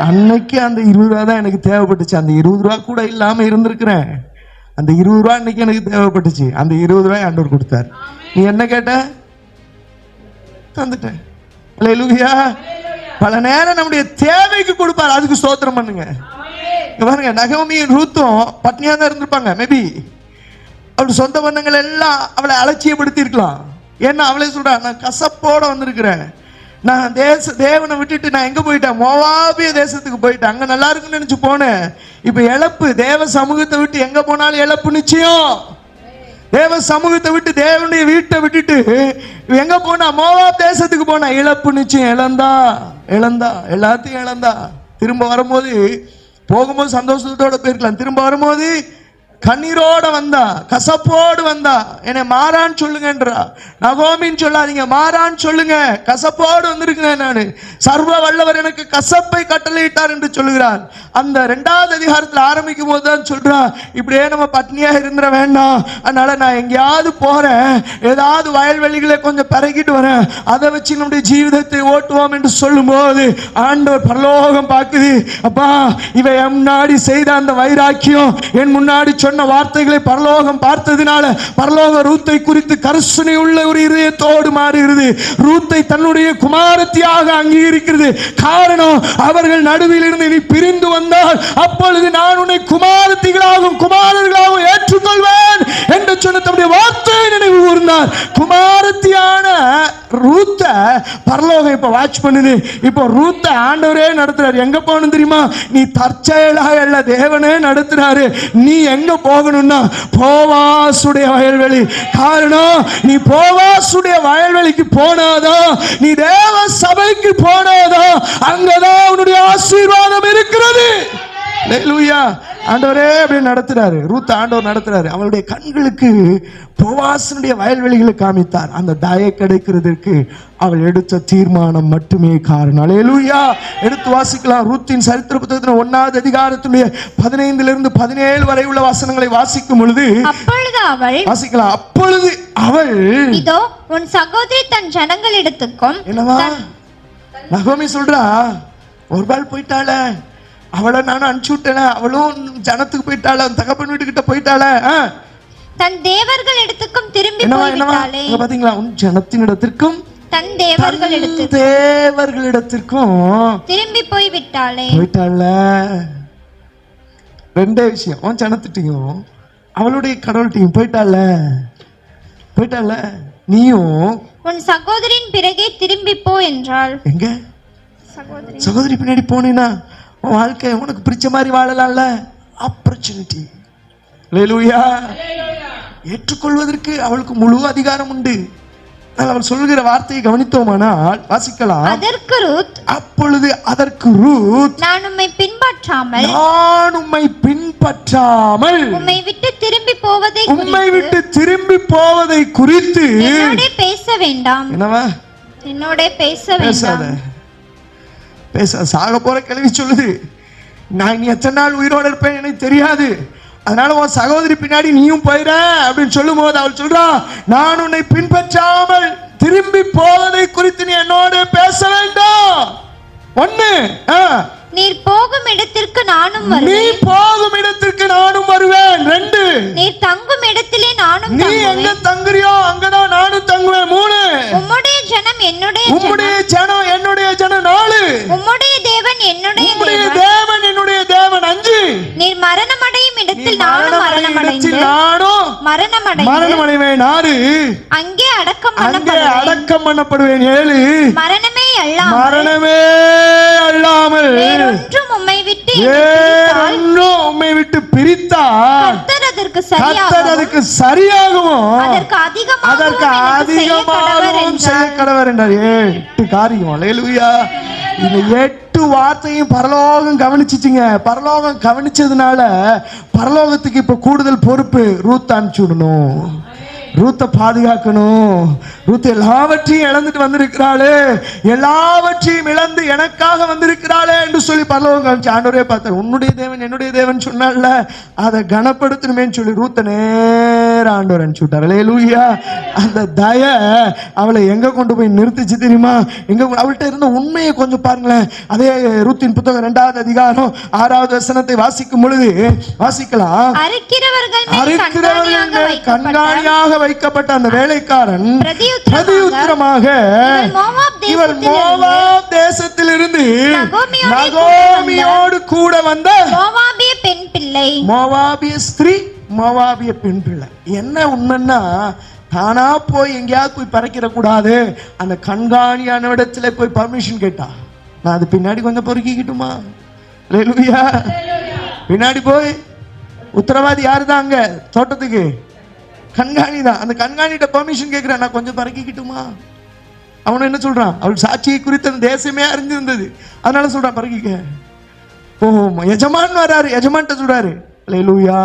அன்னைக்கு அந்த 20 ரூபா தான் எனக்கு தேவைப்பட்டுச்சு. அந்த 20 ரூபா கூட இல்லாமல் இருந்திருக்கிறேன். அந்த 20 ரூபா அன்னைக்கு எனக்கு தேவைப்பட்டுச்சு. அந்த 20 ரூபாய் ஆண்டவர் கொடுத்தார். நீ என்ன கேட்ட? தந்துட்டேன். அல்லேலூயா. பல நேரம் நம்முடைய தேவைக்கு கொடுப்பார், அதுக்கு ஸ்தோத்திரம் பண்ணுங்க. பாருங்க, நகோமியும் ரூத்தும் பட்னியா தான் இருந்திருப்பாங்க. மேபி அவள் சொந்த பந்தங்கள் எல்லாம் அவளை அலட்சியப்படுத்தி இருக்கலாம். ஏன்னா அவளே சொல்றா, நான் கசப்போட வந்திருக்கிறேன், நான் தேவனை விட்டுட்டு நான் எங்க போயிட்டேன், மோவாபிய தேசத்துக்கு போயிட்டேன், அங்க நல்லா இருக்குன்னு நினைச்சு போனேன். இப்ப இழப்பு, தேவ சமூகத்தை விட்டு எங்க போனாலும் இழப்பு நிச்சயம். தேவ சமூகத்தை விட்டு, தேவனுடைய வீட்டை விட்டுட்டு எங்க போனா, மோவாப் தேசத்துக்கு போனா இழப்பு நிச்சயம். இழந்தா எல்லாத்தையும் இழந்தா. திரும்ப வரும்போது, போகும்போது சந்தோஷத்தோட போயிருக்கலாம், திரும்ப வரும்போது கண்ணீரோட வந்தா, கசப்போடு வந்தா. என்னை மாறான்னு சொல்லுங்கன்றா. நகோமின்னு சொல்லாதீங்க, மாறான்னு சொல்லுங்க. கசப்போடு வந்திருக்கிறேன் நான், சர்வ வல்லவர் எனக்கு கசப்பை கட்டளையிட்டார் என்று சொல்லுகிறார். அந்த 2வது அதிகாரத்தில் ஆரம்பிக்கும் போது தான் சொல்றா, இப்படியே நம்ம பட்னியா இருந்துட வேண்டாம், அதனால நான் எங்கேயாவது போறேன், ஏதாவது வயல்வெளிகளை கொஞ்சம் பறக்கிட்டு வரேன், அதை வச்சு நம்முடைய ஜீவிதத்தை ஓட்டுவோம் என்று சொல்லும் போது ஆண்டவர் பரலோகம் பார்க்குது. அப்பா, இவ என் முன்னாடி செய்த அந்த வைராக்கியம், என் முன்னாடி சொன்ன வார்த்தைகளை பரலோகம் பார்த்ததினால பரலோக ரூத்தை குறித்து கரிசனை உள்ள ஒரு இதயத்தோடு மாறுகிறது. ரூத்தை தன்னுடைய குமாரத்தியாக அங்கீகரிக்கிறது. காரணம், அவர்கள் நடுவில் இருந்து நீ பிரிந்து வந்தால் அப்பொழுது நான் உன்னை குமாரத்திகளாகவும் குமாரர்களாகவும் ஏற்றுக்கொள்வேன் என்று சொன்ன தம்முடைய வார்த்தை நினைவு கூர்ந்தார். குமாரத்தியான ரூத்த பரலோகம் இப்ப வாட்ச் பண்ணுது. இப்போ ரூத்த ஆண்டவரே நடத்துறாரு. எங்க போகணும் தெரியுமா? நீ தற்செயலாக அல்ல, தேவனே நடத்துறாரு. நீ எங்க போகணும்னா போவாசுடைய வயல்வெளி. காரணம், நீ போவாசுடைய வயல்வெளிக்கு போனாதான், நீ தேவ சபைக்கு போனாதான் அங்கதான் உன்னுடைய ஆசீர்வாதம் இருக்கிறது. அல்லேலூயா. ஆண்டவரே அப்படி நடத்துறாரு. ரூத் ஆண்டவர் நடத்துறாரு. அவளுடைய கண்களுக்கு போவாசனுடைய வயல்வெளிகளை காமித்தார். அந்த தயை கிடைக்கிறதுக்கு அவள் எடுத்த தீர்மானம் மட்டுமே காரணம். அல்லேலூயா. எடுத்து வாசிக்கலாம். ரூத்தின் சரித்திர புத்தகத்தில் 1வது அதிகாரத்துடைய 15 - 17 வரை உள்ள வசனங்களை வாசிக்கும் பொழுது
அப்பொழுது அவள்
வாசிக்கலாம். அப்பொழுது அவள்,
இதோ உன் சகோதரி தன் ஜனங்களிடத்துக்கும்.
என்னவா நகோமி சொல்றா, ஒரு பால் போயிட்டாள, அவளை நானும் அனுப்பிச்சு விட்டேன், அவளும் ஜனத்துக்கு போயிட்டாள, தகப்பன் வீட்டுக்கிட்ட போயிட்டாள,
தன் தேவர்கள் இடத்துக்கும் திரும்பி போய்விட்டாளே.
பாத்தீங்களா? உன் ஜனத்தின் இடத்திற்கும்
தன் தேவர்களிடத்திற்கும் திரும்பி போய்விட்டாளே.
போயிட்டாள. ரெண்டே விஷயம், உன் ஜனத்திட்டையும் அவளுடைய கடவுள்கிட்டையும் போயிட்டாள. நீயும்
உன் சகோதரின் பிறகே திரும்பி போ என்றாள்.
எங்க சகோதரி பின்னாடி போனீனா உன் வாழ்க்கை உனக்கு பிடிச்ச மாதிரி வாழலாம்ல. ஆப்பர்ச்சுனிட்டி. அல்லேலூயா. ஏற்றுக்கொள்வதற்கு அவளுக்கு முழு அதிகாரம் உண்டு. அவள் சொல்கிற வார்த்தையை கவனித்தோமானால் வாசிக்கலாம்.
அதற்கு ரூத்,
அப்பொழுது அதற்கு ரூத்,
நான் உம்மை பின்பற்றாமல் உம்மை விட்டு திரும்பி போவதை குறித்து என்னோட பேச வேண்டாம்.
என்னவா?
என்னோட பேச வேண்டாம்.
பேச சாக போற கிழவி சொல்லுது, நான் இனி எத்தனை நாள் உயிரோடு இருப்பேன் எனக்கு தெரியாது, அதனால உன் சகோதரி பின்னாடி நீயும் போயிட அப்படின்னு சொல்லும் போது அவள் சொல்றா, நான் உன்னை பின்பற்றாமல் திரும்பி போவதை குறித்து நீ என்னோட பேச வேண்டாம். ஒண்ணு,
நீர் போகும் இடத்திற்கு நானும் வருவேன்.
நீ போகும் இடத்திற்கு நானும் வருவேன். 2,
நீர் தங்கும் இடத்திலே நானும்
நீ எங்க தங்குறியோ அங்கதான் நானும் தங்குவேன். 3,
உம்முடைய ஜனம் என்னுடைய
ஜனம். 4,
உம்முடைய தேவன் என்னுடைய
தேவன். 5,
நீர் மரணமடையும் இடத்தில் நானும்
மரணமடைவேன். 6,
அங்கே அடக்கம்
பண்ணப்படுவேன். 7,
மரணமே
அல்லாமல்
ஒன்றும் உம்மை
விட்டு பிரித்தால் கர்த்தர் அதற்கு சரியாகவும் அதற்கு அதிகமாகவும் செய்ய கடவர் என்றார். 8 காரியம். அல்லேலூயா. இந்த 8 வார்த்தையும் பரலோகம் கவனிச்சுச்சுங்க. பரலோகம் கவனிச்சதுனால பரலோகத்துக்கு இப்ப கூடுதல் பொறுப்பு. ரூத் அனுப்பிச்சு விடணும், ரூத்தை பாதுகாக்கணும். ரூத் எல்லாவற்றையும் இழந்துட்டு வந்திருக்கிறாளே, எல்லாவற்றையும் இழந்து எனக்காக வந்திருக்கிறாளே என்று சொல்லி பரலோகம் காமிச்சு ஆண்டவரே பார்த்தார். உன்னுடைய தேவன் என்னுடைய தேவன் சொன்னால அதை கனப்படுத்தணுமேன்னு சொல்லி ரூத்தை நேர ஆண்டவர் அனுப்பிச்சு விட்டார். அல்லேலூயா. அந்த தய அவளை எங்க கொண்டு போய் நிறுத்திச்சு தெரியுமா? அவள்கிட்ட இருந்த உண்மையை கொஞ்சம் பாருங்களேன். அதே ரூத்தின் புத்தகம் 2வது அதிகாரம் 6வது வசனத்தை வாசிக்கும் பொழுது வாசிக்கலாம்.
அறுக்கிறவர்கள்
கண்காணியாக வைக்கப்பட்ட அந்த வேலைக்காரன் பிரதியுத்தரமாக, இவள் மோவாப் தேசத்திலிருந்து நகோமியோடு கூட வந்த
மோவாபிய பெண் பிள்ளை.
மோவாபிய ஸ்திரீ, மோவாபிய பெண் பிள்ளை. என்ன உண்மைன்னா, தானா போய் எங்கேயாவது போய் பறக்கிற கூடாது. அந்த கண்காணியான இடத்துல போய் பர்மிஷன் கேட்டா, நான் அது பின்னாடி கொஞ்சம் பொறுக்கிக்கிட்டுமா? அல்லேலூயா. பின்னாடி போய் உத்தரவாதி யாருதான் அங்க தோட்டத்துக்கு? கண்காணி தான். அந்த கண்காணிட்ட பெர்மிஷன் கேட்கிறேன், நான் கொஞ்சம் பறக்கிக்கிட்டுமா? அவன் என்ன சொல்றான்? அவள் சாட்சியை குறித்து அந்த தேசமே அறிஞ்சிருந்தது, அதனால சொல்றான் பறக்கிக்க. ஓ, எஜமான் வராரு, எஜமான்ட்ட சொல்றாரு. அல்லேலூயா.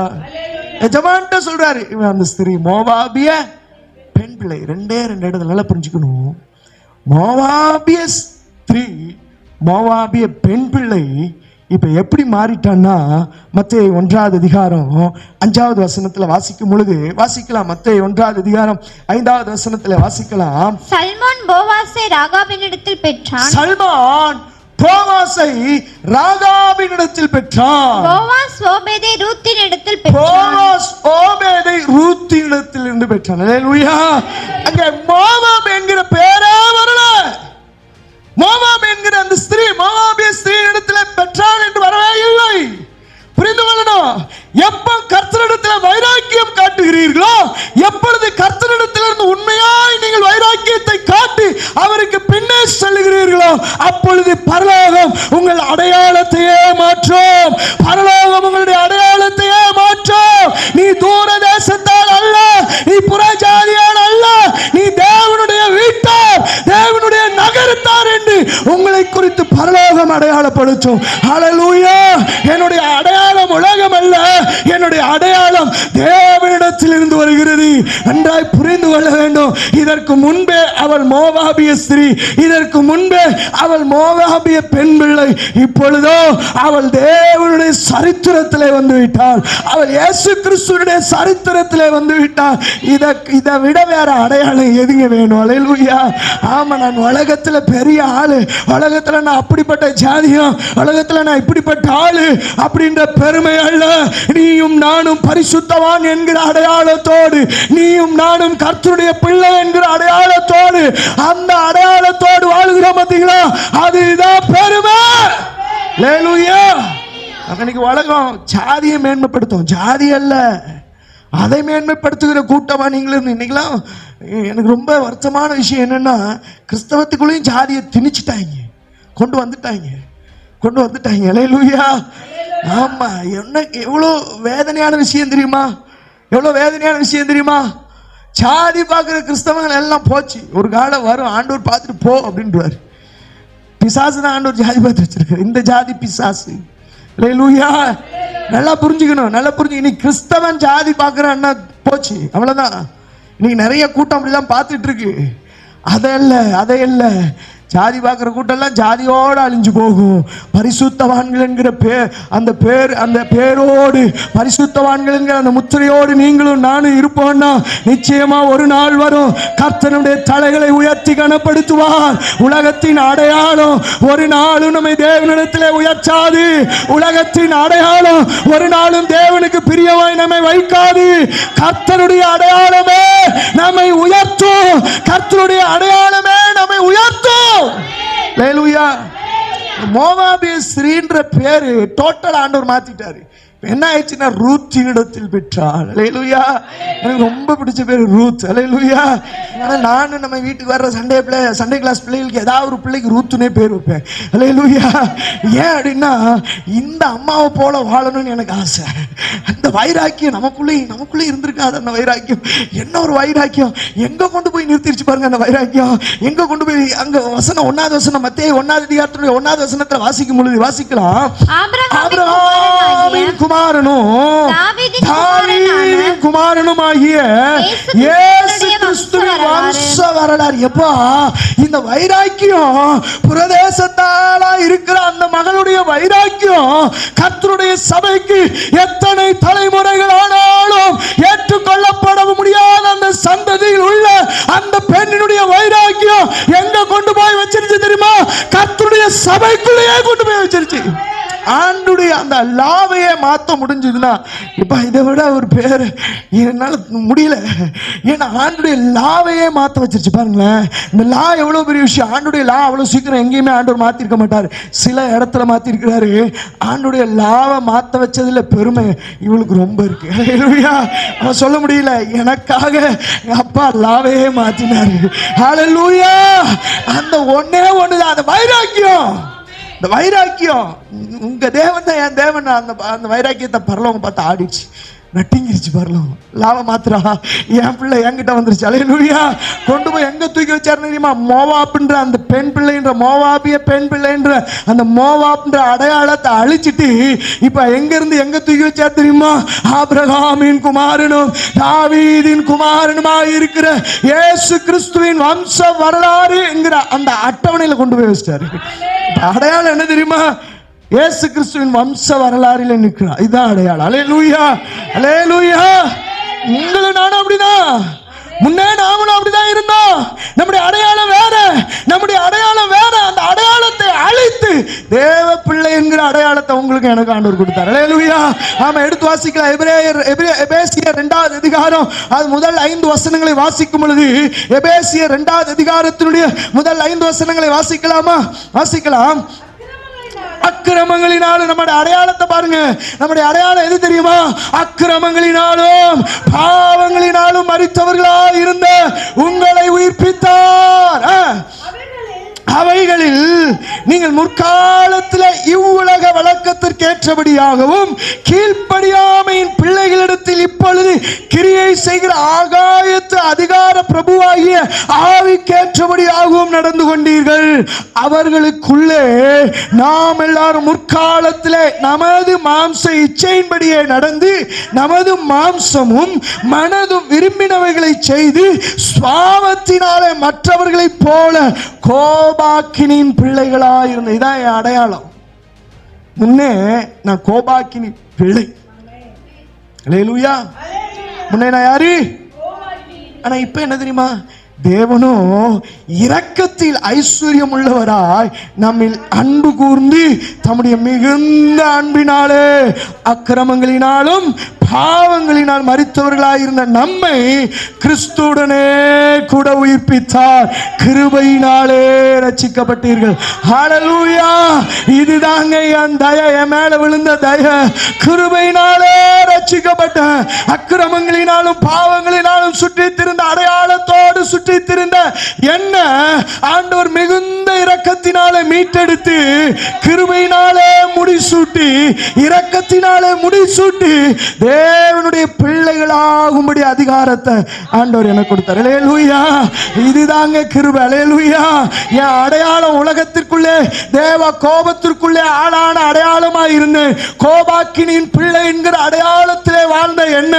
எஜமான்ட்ட சொல்றாரு. இவன் அந்த ஸ்திரீ மோவாபிய பெண் பிள்ளை. 2 இடத்துல நல்லா புரிஞ்சுக்கணும். மோவாபிய ஸ்திரீ, மோவாபிய பெண் பிள்ளை இப்ப எப்படி மாறிட்டான்னா, மத்தேயு 1வது அதிகாரம் 5வது வசனத்துல வாசிக்கும் பொழுது வாசிக்கலாம். மத்தேயு 1வது அதிகாரம் 5வது வசனத்துல வாசிக்கலாம்.
சல்மான் போவாசை ராகாபினிடத்தில் பெற்றான்.
சல்மான் போவாசை ராகாபினிடத்தில் பெற்றான்.
போவாஸ் ஓபேதை ரூத்தினிடத்தில் பெற்றான்.
போவாஸ் ஓபேதை ரூத்தினிடத்தில் பெற்றான். அல்லேலூயா. அங்க மோவாப் என்கிற பேரே வரல. மோவாப் என்கிற அந்த ஸ்திரீ மோவாபிய ஸ்திரீ இடத்துல பெற்றான் என்று வரவே இல்லை. புரிந்து கொள்ளணும். எப்ப கர்த்தரிடத்தில் வைராக்கியம் காட்டுகிறீர்களோ, எப்பொழுது கர்த்தரிடத்திலிருந்து உண்மையாய் நீங்கள் வைராக்கியத்தை காட்டி செல்லுகிறீர்களோ அப்பொழுது பரலோகம் உங்கள் அடையாளத்தையே மாற்றும். பரலோகம் உங்களுடைய அடையாளத்தையே மாற்றும். நீ தூர தேசத்தால் அல்ல, நீ புறஜாதியால் அல்ல, நீ தேவனுடைய வீட்டார், தேவனுடைய நகரத்தார் என்று உங்களை குறித்து பரலோகம் அடையாளப்படுத்தும். ஹல்லேலூயா. என்னுடைய அடையாளம் உலகம் அல்ல, என்னுடைய அடையாளம் தேவனிடத்தில் இருந்து வருகிறது. நன்றாய் புரிந்து கொள்ள வேண்டும். இதற்கு முன்பே அவள் மோவாபிய ஸ்திரீ, இதற்கு முன்பே அவள் மோவாபிய பெண் பிள்ளை. இப்பொழுதோ அவள் தேவனுடைய சரித்திரத்திலே வந்து விட்டாள். அவள் இயேசு கிறிஸ்துவினுடைய சரித்திரத்திலே வந்து விட்டாள். இதை விட வேற அடையாளம் எதுங்க வேணும்? அல்லேலூயா. ஆமா, நான் உலகத்துல பெரிய ஆளு, உலகத்துல நான் அப்படிப்பட்ட ஜாதியம், உலகத்துல நான் இப்படிப்பட்ட ஆளு அப்படின்ற பெருமை அல்ல. நீயும் நானும் பரிசுத்தவான் என்கிற அடையாளத்தோடு, நீயும் நானும் கர்த்தருடைய பிள்ளை என்கிற அடையாளத்தோடு, அந்த அடையாளத்தோடு வாழ்கிறோம் பார்த்தீங்களா? அதுதான் பெருமை. அல்லேலூயா. இன்னைக்கு உலகம் ஜாதியை மேன்மைப்படுத்தும், ஜாதி அல்ல அதை மேன்மைப்படுத்துகிற கூட்டமா நீங்களும். இன்னைக்கெல்லாம் எனக்கு ரொம்ப வருத்தமான விஷயம் என்னன்னா, கிறிஸ்தவத்துக்குள்ளேயும் ஜாதியை திணிச்சுட்டாங்க, கொண்டு வந்துட்டாங்க. அல்லேலூயா. ஆமா, என்ன எவ்வளோ வேதனையான விஷயம் தெரியுமா? எவ்வளோ வேதனையான விஷயம் தெரியுமா? ஜாதி பார்க்குற கிறிஸ்தவங்கள் எல்லாம் போச்சு. ஒரு காலம் வரும், ஆண்டவர் பார்த்துட்டு போ அப்படின்றாரு. பிசாசு தான் ஆண்டவர் ஜாதி பார்த்து வச்சிருக்காரு. இந்த ஜாதி பிசாசு. அல்லேலூயா. நல்லா புரிஞ்சுக்கணும், நல்லா புரிஞ்சு. இன்னைக்கு கிறிஸ்தவன் ஜாதி பார்க்குறான்னா போச்சு, அவ்வளோதான். இன்னைக்கு நிறைய கூட்டம் அப்படிதான் பார்த்துட்டு இருக்கு. அதை இல்லை ஜாதி பார்க்குற கூட்டம்லாம் ஜாதியோடு அழிஞ்சு போகும். பரிசுத்தவான்கள் என்கிற அந்த பேரோடு, பரிசுத்தவான்கள் என்கிற அந்த முத்திரையோடு நீங்களும் நானும் இருப்போம்னா நிச்சயமா ஒரு நாள் வரும், கர்த்தனுடைய தலைகளை உயர்த்தி கனப்படுத்துவார். உலகத்தின் அடையாளம் ஒரு நாளும் நம்மை தேவனிடத்திலே உயர்த்தாது. உலகத்தின் அடையாளம் ஒரு நாளும் தேவனுக்கு பிரியமாய் நம்மை வைக்காது. கர்த்தருடைய அடையாளமே நம்மை உயர்த்தும். கர்த்தருடைய அடையாளமே நம்மை உயர்த்தும். அல்லேலூயா. மோவாபிய ஸ்திரீன்ற பேரு டோட்டல் ஆண்டவர் மாத்திட்டாரு. என்ன ஆயிடுச்சுன்னா, ரூத்தினிடத்தில் பெற்றாள். அல்லேலூயா. எனக்கு ரொம்ப பிடிச்ச பேர் ரூத். அல்லேலூயா. நானும் நம்ம வீட்டுக்கு வர்ற சண்டே கிளாஸ் பிள்ளைகளுக்கு ஏதாவது ஒரு பிள்ளைக்கு ரூத்துனே பேர் வைப்பேன். அல்லேலூயா. ஏன் அப்படின்னா, இந்த அம்மாவை போல வாழணும்னு எனக்கு ஆசை. அந்த வைராக்கியம் நமக்குள்ளே இருந்திருக்காது. அந்த வைராக்கியம் என்ன ஒரு வைராக்கியம்! எங்க கொண்டு போய் நிறுத்திருச்சு பாருங்க. அந்த வைராக்கியம் எங்க கொண்டு போய், அங்க வசனம் 1வது வசனம், மத்தேயு 1வது அதிகாரத்துடைய 1வது வசனத்தை வாசிக்கும் பொழுது வாசிக்கலாம், ஆபிரகாமின் குமாரனும் தாவீதின் குமாரனுமாகிய இயேசு கிறிஸ்துவின் வம்ச வரலாறு. எப்பா, இந்த வைராக்கியம் பிரதேசத்தாலா இருக்கிற அந்த மகளுடைய வைராக்கியம் கர்த்தருடைய சபைக்கு எத்தனை தலைமுறைகள் ஆனாலும் ஏற்றுக்கொள்ளப்பட முடியாத அந்த சந்ததியில் உள்ள அந்த பெண்ணினுடைய வைராக்கியம் எங்க கொண்டு போய் வச்சிருச்சு தெரியுமா? கர்த்தருடைய சபைக்குள்ளேயே கொண்டு போய் வச்சிருச்சு. ஆண்டுடைய அந்த லாவையே மாற்ற முடிஞ்சதுன்னா, இப்ப இதை விட ஒரு பேர் என்னால முடியல. ஏன்னா ஆண்டுடைய லாவையே மாற்ற வச்சிருச்சு. பாருங்களேன், இந்த லா எவ்வளவு பெரிய விஷயம். ஆண்டுடைய லா அவ்வளவு சீக்கிரம் எங்கேயுமே ஆண்டவர் மாத்திருக்க மாட்டார். சில இடத்துல மாத்திருக்கிறாரு. ஆண்டுடைய லாவை மாற்ற வச்சதுல பெருமை இவளுக்கு ரொம்ப இருக்கு. அவன் சொல்ல முடியல, எனக்காக அப்பா லாவையே மாத்தினாரு. ஹல்லேலூயா. அந்த ஒண்ணுதான் அந்த வைராக்கியம். இந்த வைராக்கியம், உங்க தேவன் தான் என் தேவன். அந்த வைராக்கியத்தை பரலவங்க பார்த்து ஆடிச்சு, நட்டிங்கிருச்சு. பரலவங்க லாப மாத்திரா என் பிள்ளை என்கிட்ட வந்துருச்சு. அல்லேலூயா. கொண்டு போய் எங்க தூக்கி வச்சாரு தெரியுமா? மோவாப்ன்ற அந்த பெண் பிள்ளைன்ற, மோவாபிய பெண் பிள்ளைன்ற அந்த மோவாப்ன்ற அடையாளத்தை அழிச்சிட்டு இப்ப எங்க இருந்து எங்க தூக்கி வச்சார் தெரியுமா? ஆபிரகாமின் குமாரனும் தாவீதின் குமாரனுமாய் இருக்கிற இயேசு கிறிஸ்துவின் வம்ச வரலாறு என்கிற அந்த அட்டவணையில கொண்டு போய் வச்சிட்டாரு. அடையாளம் என்ன தெரியுமா? இயேசு கிறிஸ்துவின் வம்ச வரலாறில் நிற்கிறார். இதுதான் அடையாளம். அல்லேலூயா. அல்லேலூயா. நீங்களும் நானும் அப்படிதான். முன்னே நாமளும் அப்படிதான் இருந்தோம். நம்முடைய அடையாளம் வேற, நம்முடைய அடையாளம் வேற. அந்த அடையாளத்தை அழித்து தேவ பிள்ளை என்கிற அடையாளத்தை உங்களுக்கு எனக்கு ஆண்டவர் கொடுத்தார். அல்லேலூயா. ஆமா, எடுத்து வாசிக்கலாம். எபேசியர் 2வது அதிகாரம் அது முதல் 5 வசனங்களை வாசிக்கும் பொழுது, எபேசியர் 2வது அதிகாரத்தினுடைய முதல் 5 வசனங்களை வாசிக்கலாமா? வாசிக்கலாம். அக்கிரமங்களினாலும் நம்முடைய அடையாளத்தை பாருங்க. நம்முடைய அடையாளம் எது தெரியுமா? அக்கிரமங்களினாலும் பாவங்களினாலும் மரித்தவர்களாய் இருந்த உங்களை உயிர்ப்பித்தார். அவைகளில் நீங்கள் முற்காலத்தில் இவ்வுலக வழக்கத்திற்கேற்றபடியாகவும் கீழ்ப்படியாமையின் பிள்ளைகளிடத்தில் இப்பொழுது கிரியை செய்கிற ஆகாயத்து அதிகார பிரபுவாகிய ஆவிக்கேற்றபடியாகவும் நடந்து கொண்டீர்கள். அவர்களுக்குள்ளே நாம் எல்லாரும் முற்காலத்திலே நமது மாம்ச இச்சையின்படியே நடந்து நமது மாம்சமும் மனதும் விரும்பினவைகளை செய்து சுவாபத்தினாலே மற்றவர்களைப் போல கோபாக்கினின் பிள்ளைகளாய் இருந்த. இதான் என் அடையாளம். முன்னே நான் கோபாக்கினி பிள்ளை. அல்லேலூயா. முன்னே நான் யாரு? ஆனா இப்ப என்ன தெரியுமா? தேவனோ இரக்கத்தில் ஐஸ்வர்யம் உள்ளவராய் நம்மில் அன்பு கூர்ந்து தம்முடைய மிகுந்த அன்பினாலே அக்கிரமங்களினாலும் பாவங்களினால் மரித்தவர்களாய் இருந்த நம்மை கிறிஸ்துவுடனே கூட உயிர்ப்பித்தார். கிருபையினாலே ரட்சிக்கப்பட்டீர்கள். ஹல்லேலூயா. இதுதாங்க என் தயை, என் மேல விழுந்த தயை. கிருபையினாலே ரட்சிக்கப்பட்ட, அக்கிரமங்களினாலும் பாவங்களினாலும் சுற்றி திரிந்த, அடையாளத்தோடு சுற்றி திரிந்த என்ன ஆண்டவர் மிகுந்த இரக்கத்தினாலே மீட்டெடுத்து கிருபையினாலே முடிசூட்டி, இரக்கத்தினாலே முடிசூட்டி தேவனுடைய பிள்ளைகளாகும்படி அதிகாரத்தை ஆண்டவர் எனக்கு கொடுத்தார். அல்லேலூயா. இதுதாங்க கிருபை. அல்லேலூயா. என் அடையாளம் உலகத்திற்குள்ளே தேவ கோபத்திற்குள்ளே ஆளான அடையாளமாய் இருந்தேன். கோபாக்கினின் பிள்ளை என்கிற அடையாளத்திலே வாழ்ந்த என்ன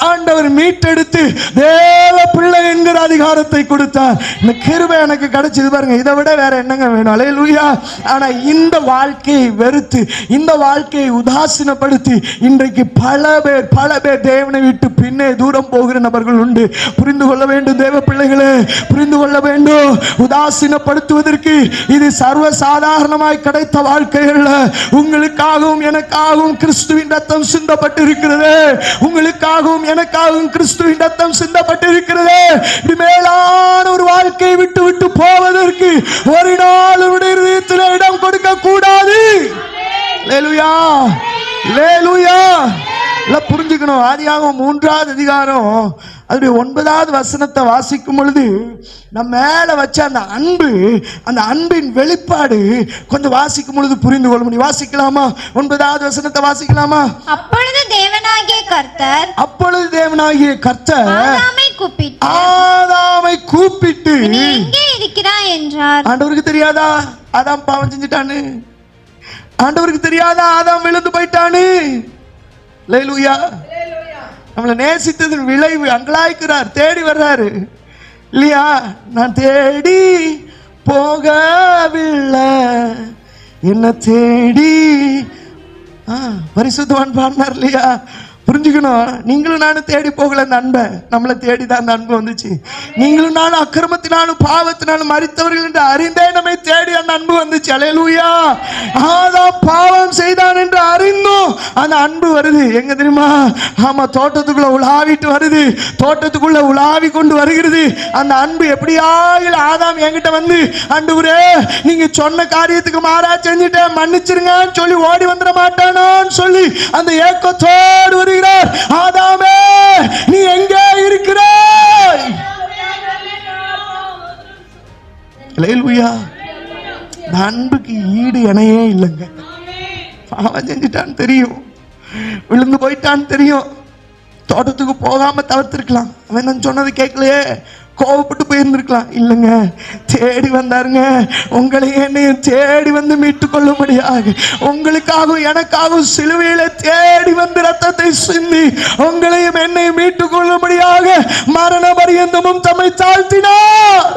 ஆண்டவர் மீட்டெடுத்து தேவ பிள்ளை என்கிற அதிகாரத்தை கொடுத்தார். இந்த கிருபை எனக்கு கிடைச்சது பாருங்க. இதை விட வேற என்னங்க வேணும்? அல்லேலூயா. ஆனா இந்த வாழ்க்கையை வெறுத்து, இந்த வாழ்க்கையை உதாசீனப்படுத்தி இன்றைக்கு பல பேர் தேவனை விட்டு பின்னே தூரம் போகிற நபர்கள் உண்டு. புரிந்து கொள்ள வேண்டும் தேவ பிள்ளைகளே, புரிந்து கொள்ள வேண்டும். உதாசீனப்படுத்துவதற்கு இது சர்வசாதாரணமாய் கிடைத்த வாழ்க்கைகள். உங்களுக்காகவும் எனக்காகவும் கிறிஸ்துவின் ரத்தம் சிந்தப்பட்டு இருக்கிறது. உங்களுக்காகவும் எனக்காகவும் கிறிஸ்துவின் ரத்தம் சிந்தப்பட்டு இருக்கிறது. மேலான ஒரு வாழ்க்கையை விட்டு விட்டு போவதற்கு ஒரு நாள் இதயத்தில் இடம் கொடுக்க கூடாது. அல்லேலூயா. அல்லேலூயா. புரிஞ்சுக்கணும். ஆதியாகமம் 3ஆம் அதிகாரம் அதனுடைய 9வது வசனத்தை வாசிக்கும் பொழுது நம்ம மேல வச்ச அந்த அன்பின் வெளிப்பாடு கொஞ்சம் வாசிக்கும் பொழுது புரிந்து கொள்ள முடியும். வாசிக்கலாமா? 9வது வசனத்தை வாசிக்கலாமா?
அப்பொழுது தேவனாகிய கர்த்தர்
ஆதாமை கூப்பிட்டு
நீ எங்கே இருக்கிறாய் என்றார்.
ஆண்டவருக்கு தெரியாதா ஆதாம் பாவம் செஞ்சிட்டான்னு? ஆண்டவருக்கு தெரியாதா ஆதாம் விழுந்து போயிட்டான்னு? அல்லேலூயா. நம்மளை நேசித்ததின் விளைவு அங்கலாய்க்கிறார், தேடி வர்றாரு இல்லையா? நான் தேடி போகவில்லை, என்ன தேடி பரிசுத்தவான் பாடினார் இல்லையா? புரிஞ்சுக்கணும். நீங்களும் நானும் தேடி போகல அந்த அன்பை, நம்மளை தேடி தான் அந்த அன்பு வந்துச்சு. நீங்களும் நானும் அக்கிரமத்தினாலும் பாவத்தினாலும் மரித்தவர்கள் என்று அறிந்தே நம்மை தேடி அந்த அன்பு வந்துச்சு. அல்லேலூயா. ஆதாம் பாவம் செய்தான் என்று அறிந்தும் அந்த அன்பு வருது. எங்க தெரியுமா? ஆமா, தோட்டத்துக்குள்ள உலாவிட்டு வருது. தோட்டத்துக்குள்ள உலாவி கொண்டு வருகிறது அந்த அன்பு. எப்படியாக ஆதாம் என்கிட்ட வந்து, ஆண்டவரே நீங்க சொன்ன காரியத்துக்கு மாறா செஞ்சுட்டேன், மன்னிச்சிருங்கன்னு சொல்லி ஓடி வந்துட மாட்டானோன்னு சொல்லி அந்த ஏக்கத்தோடு வருகிறார். ஆதாமே நீ எங்கே இருக்கிறாய்? அல்லேலூயா. அன்புக்கு ஈடு இணையே இல்லைங்க. பாவம் செஞ்சுட்டான்னு தெரியும், விழுந்து போயிட்டான்னு தெரியும், தோட்டத்துக்கு போகாம தவிர்த்திருக்கலாம். அவன் நான் சொன்னது கேட்கலையே, கோவப்பட்டு போயிருந்திருக்கலாம். இல்லைங்க, தேடி வந்தாருங்க. உங்களையும் என்னையும் தேடி வந்து மீட்டுக் கொள்ளும்படியாக, உங்களுக்காகவும் எனக்காகவும் சிலுவையில தேடி வந்து ரத்தத்தை சிந்தி உங்களையும் என்னையும் மீட்டுக் கொள்ளும்படியாக மரண பரியந்தமும் தம்மை தாழ்த்தினார்.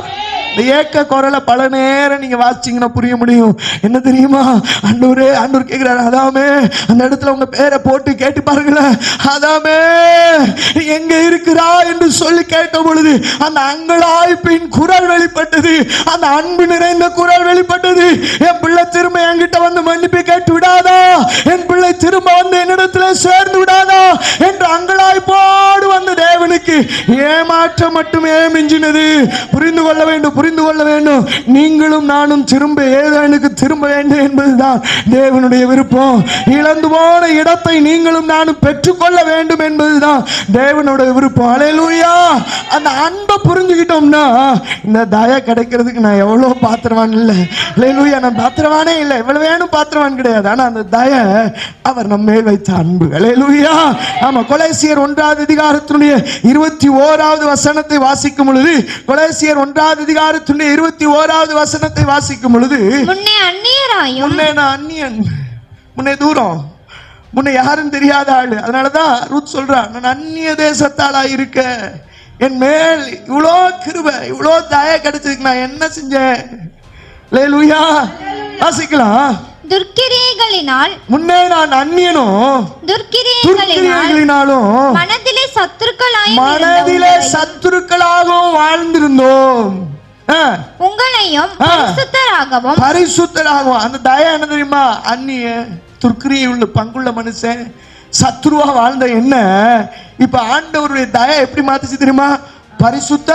இந்த ஏக்க குரலை பல நேரம் நீங்க வாசிச்சீங்கன்னா புரிய முடியும். என்ன தெரியுமா? ஆண்டவர் கேட்கிறாரு, ஆதாமே அந்த இடத்துல உங்க பேரை போட்டு கேட்டு பாருங்களேன். ஆதாமே எங்க இருக்கிறா என்று சொல்லி கேட்ட பொழுது அந்த அங்கலாய்ப்பின் குரல் வெளிப்பட்டது, அந்த அன்பு நிறைந்த குரல் வெளிப்பட்டது. என் பிள்ளை திரும்ப என்கிட்ட வந்து மன்னிப்பு கேட்டு விடாதா, என் பிள்ளை திரும்ப வந்து என்னிடத்துல சேர்ந்து விடாதா என்று அங்கலாய்ப்போடு வந்த தேவனுக்கு ஏமாற்றம் மட்டுமே மிஞ்சினது. புரிந்து கொள்ள வேண்டும், புரிந்து கொள்ள வேண்டும். நீங்களும் நானும் திரும்ப ஏதேனுக்கு திரும்ப வேண்டும் என்பதுதான் தேவனுடைய விருப்பம். இழந்து போன இடத்தை நீங்களும் நானும் பெற்றுக்கொள்ள வேண்டும் என்பதுதான் தேவனுடைய விருப்பம். அல்லேலூயா. அந்த அன்பை புரிஞ்சுக்கிட்டோம்னா இந்த தயை கிடைக்கிறதுக்கு நான் எவ்வளோ பாத்திரவான் இல்லை. அல்லேலூயா. நான் பாத்திரவானே இல்லை, எவ்வளவு வேணும் பாத்திரவான் கிடையாது. ஆனா அந்த தயை அவர் நம்ம மேல் வைத்த அன்பு. அல்லேலூயா. ஆமா, கொலேசியர் 1வது அதிகாரத்தினுடைய 21வது வசனத்தை வாசிக்கும் பொழுது, கொலேசியர் 1வது அதிகாரத்தினுடைய 21வது வசனத்தை வாசிக்கும் பொழுது,
முன்னே அந்நியராயும்,
முன்னே நான் அந்நியன், முன்னே தூரம், முன்னே யாரும் தெரியாத ஆளு. அதனாலதான் ரூத் சொல்றா, நான் அந்நிய தேசத்தாளா இருக்க என் மேல் இவ்வளோ கிருபை இவ்வளோ தயை கிடைச்சதுக்கு நான் என்ன செஞ்சேன்? அல்லேலூயா. வாசிக்கலாம்.
துர்க்கிரியைகளினால்,
முன்னே நான் அந்நியனும் துர்க்கிரியைகளினாலும் மனதிலே சத்துருக்களாகவும் வாழ்ந்திருந்தோம்.
உங்களையும்
பரிசுத்தராகவும். அந்த தயை என்ன தெரியுமா? அந்நிய துர்க்கிரியை உள்ள பங்குள்ள மனுஷன் சத்ருவா வாழ்ந்த என்ன இப்ப ஆண்டவருடைய தயை எப்படி மாத்துச்சு தெரியுமா? பரிசுத்த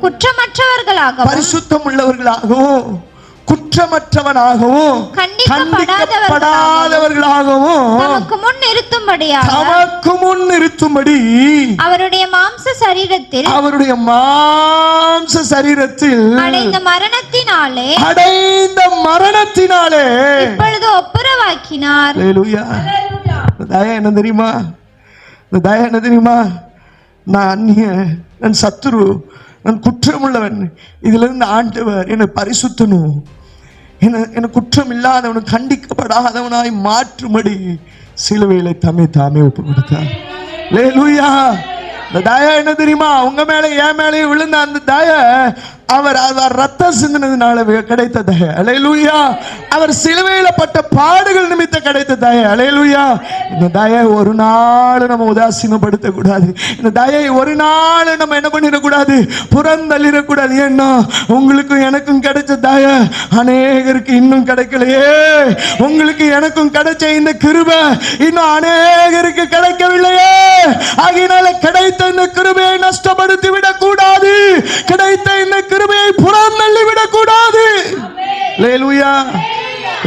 குற்றமற்றவர்களாகவும்,
பரிசுத்தம் உள்ளவர்களாகவும், குற்றமற்றவனாகவும், கண்டிக்கப்படாதவர்களாகவும்
தமக்கு முன் நிறுத்தும்படி
அவருடைய மாம்ச சரீரத்தில்
அடைந்த
மரணத்தினாலே
இப்பொழுது ஒப்புரவாக்கினார்.
அல்லேலூயா. தயை என்ன தெரியுமா? தயை என்ன தெரியுமா? நான் அந்நிய, நான் சத்துரு, நான் குற்றமுள்ளவன். இதுல இருந்து ஆண்டவர் என்னை பரிசுத்தனும், என்ன குற்றம் இல்லாதவனும் கண்டிக்கப்படாதவனாய் மாற்றும்படி சிலுவையில தாமே ஒப்பு கொடுத்தார். அல்லேலூயா. இந்த தயை என்ன தெரியுமா? உங்க மேல என் மேலே விழுந்த அந்த தயை அவர் ரத்தம் சிந்தினதுனால கிடைத்த தயை. அல்லேலூயா. அவர் சிலுவையில பட்ட பாடுகள் நிமித்த கிடைத்த தயை. அல்லேலூயா. இந்த தயை ஒரு நாள் நம்ம உதாசீனப்படுத்த கூடாது. இந்த தயை ஒரு நாள் நம்ம என்ன பண்ணிடக்கூடாது? புறந்தள்ளிடக்கூடாது. ஏன்னா உங்களுக்கும் எனக்கும் கிடைச்ச தயை அநேகருக்கு இன்னும் கிடைக்கலையே. உங்களுக்கு எனக்கும் கிடைச்ச இந்த கிருபை இன்னும் அநேகருக்கு கிடைக்கவில்லையே. ஆகையினால கிடைத்த இந்த கிருபையை நஷ்டப்படுத்தி விடக்கூடாது. கிடைத்த இந்த கிருபையை புறந்தள்ளி விடக்கூடாது. அல்லேலூயா.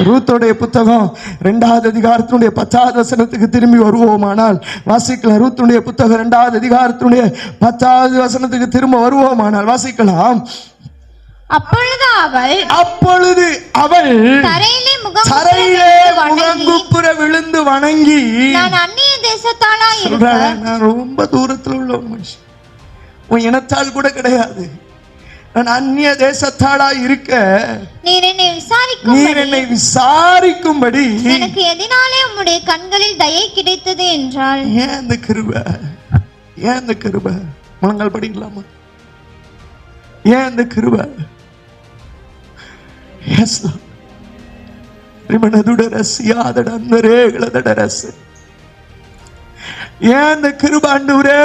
ரூத்துடைய புத்தகம் 2வது அதிகாரத்தினுடைய 10வது வசனத்துக்கு திரும்பி வருவோமானால் வாசிக்கலாம். ரூத்துடைய புத்தகம் 2வது அதிகாரத்தினுடைய 10வது வசனத்துக்கு திரும்ப வருவோமானால் வாசிக்கலாம். அப்பொழுது அவள் தரையிலே முகங்குப்புற விழுந்து வணங்கி,
நான் அந்நிய தேசத்தாளா இருக்கிறேன்,
நான் ரொம்ப தூரத்தில் உள்ள ஒரு மனுஷன், உன் இனத்தால் கூட கிடையாது, நான் அந்நிய தேசத்தாளா இருக்க
நீர் என்னை விசாரிக்கும்படி எனக்கு எதனாலே உம்முடைய கண்களில் தயை கிடைத்தது என்றால்.
ஏன் அந்த கிருபை? ஏன் அந்த கிருபை? முழங்கால் படிக்கலாமா? ஏன் அந்த கிருபை? எஸ் ஏன் அந்த கிருபை ஆண்டவரே?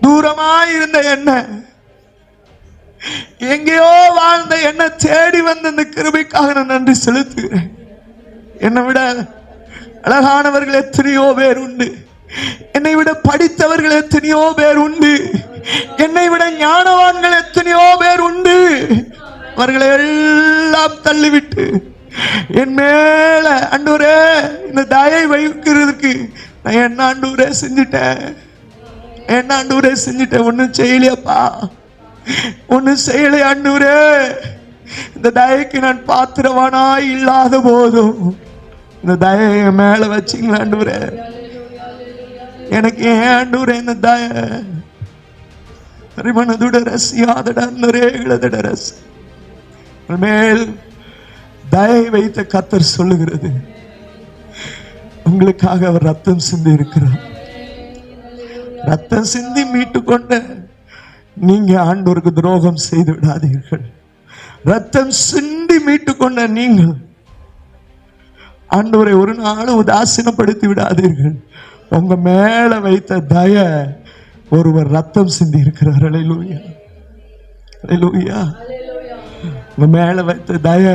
தூரமாயிருந்த என்ன, எங்கேயோ வாழ்ந்த என்ன தேடி வந்த இந்த கிருபைக்காக நான் நன்றி செலுத்துகிறேன். என்னை விட அழகானவர்கள் எத்தனையோ பேர் உண்டு, என்னை விட படித்தவர்கள் எத்தனையோ பேர் உண்டு, என்னை விட ஞானவான்கள் எத்தனையோ பேர் உண்டு. அவர்களை எல்லாம் தள்ளிவிட்டு என் மேல ஆண்டவரே இந்த தயை வைக்கிறதுக்கு நான் என்ன ஆண்டவரே செஞ்சுட்டேன்? என்ன ஆண்டவரே செஞ்சுட்டேன்? ஒன்னும் செய்யலையப்பா, ஒன்னும் செய்யலை ஆண்டவரே. இந்த தயைக்கு நான் பாத்திரவானாய் இல்லாத போதும் இந்த தயை மேல வச்சிங்களா ஆண்டவரே? எனக்கு ஏன் ஆண்டவரே இந்த தய மேல் தயை வைத்த கர்த்தர் சொல்லுகிறது, உங்களுக்காக அவர் ரத்தம் சிந்தி இருக்கிறார். ரத்தம் சிந்தி மீட்டு கொண்ட நீங்க ஆண்டவருக்கு துரோகம் செய்து விடாதீர்கள். ரத்தம் சிந்தி மீட்டு கொண்ட நீங்கள் ஆண்டவரை ஒரு நாளும் உதாசீனப்படுத்தி விடாதீர்கள். உங்க மேல வைத்த தய ஒருவர் ரத்தம் சிந்தி இருக்கிறார். அல்லேலூயா, அல்லேலூயா. உங்க மேல வைத்த தய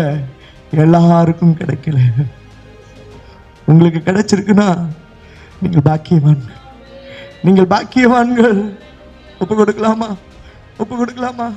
எல்லாருக்கும் கிடைக்கல. உங்களுக்கு கிடைச்சிருக்குன்னா நீங்கள் பாக்கியவான்கள், நீங்கள் பாக்கியவான்கள். ஒப்பு கொடுக்கலாமா? ஒப்பு கொடுக்கலாமா?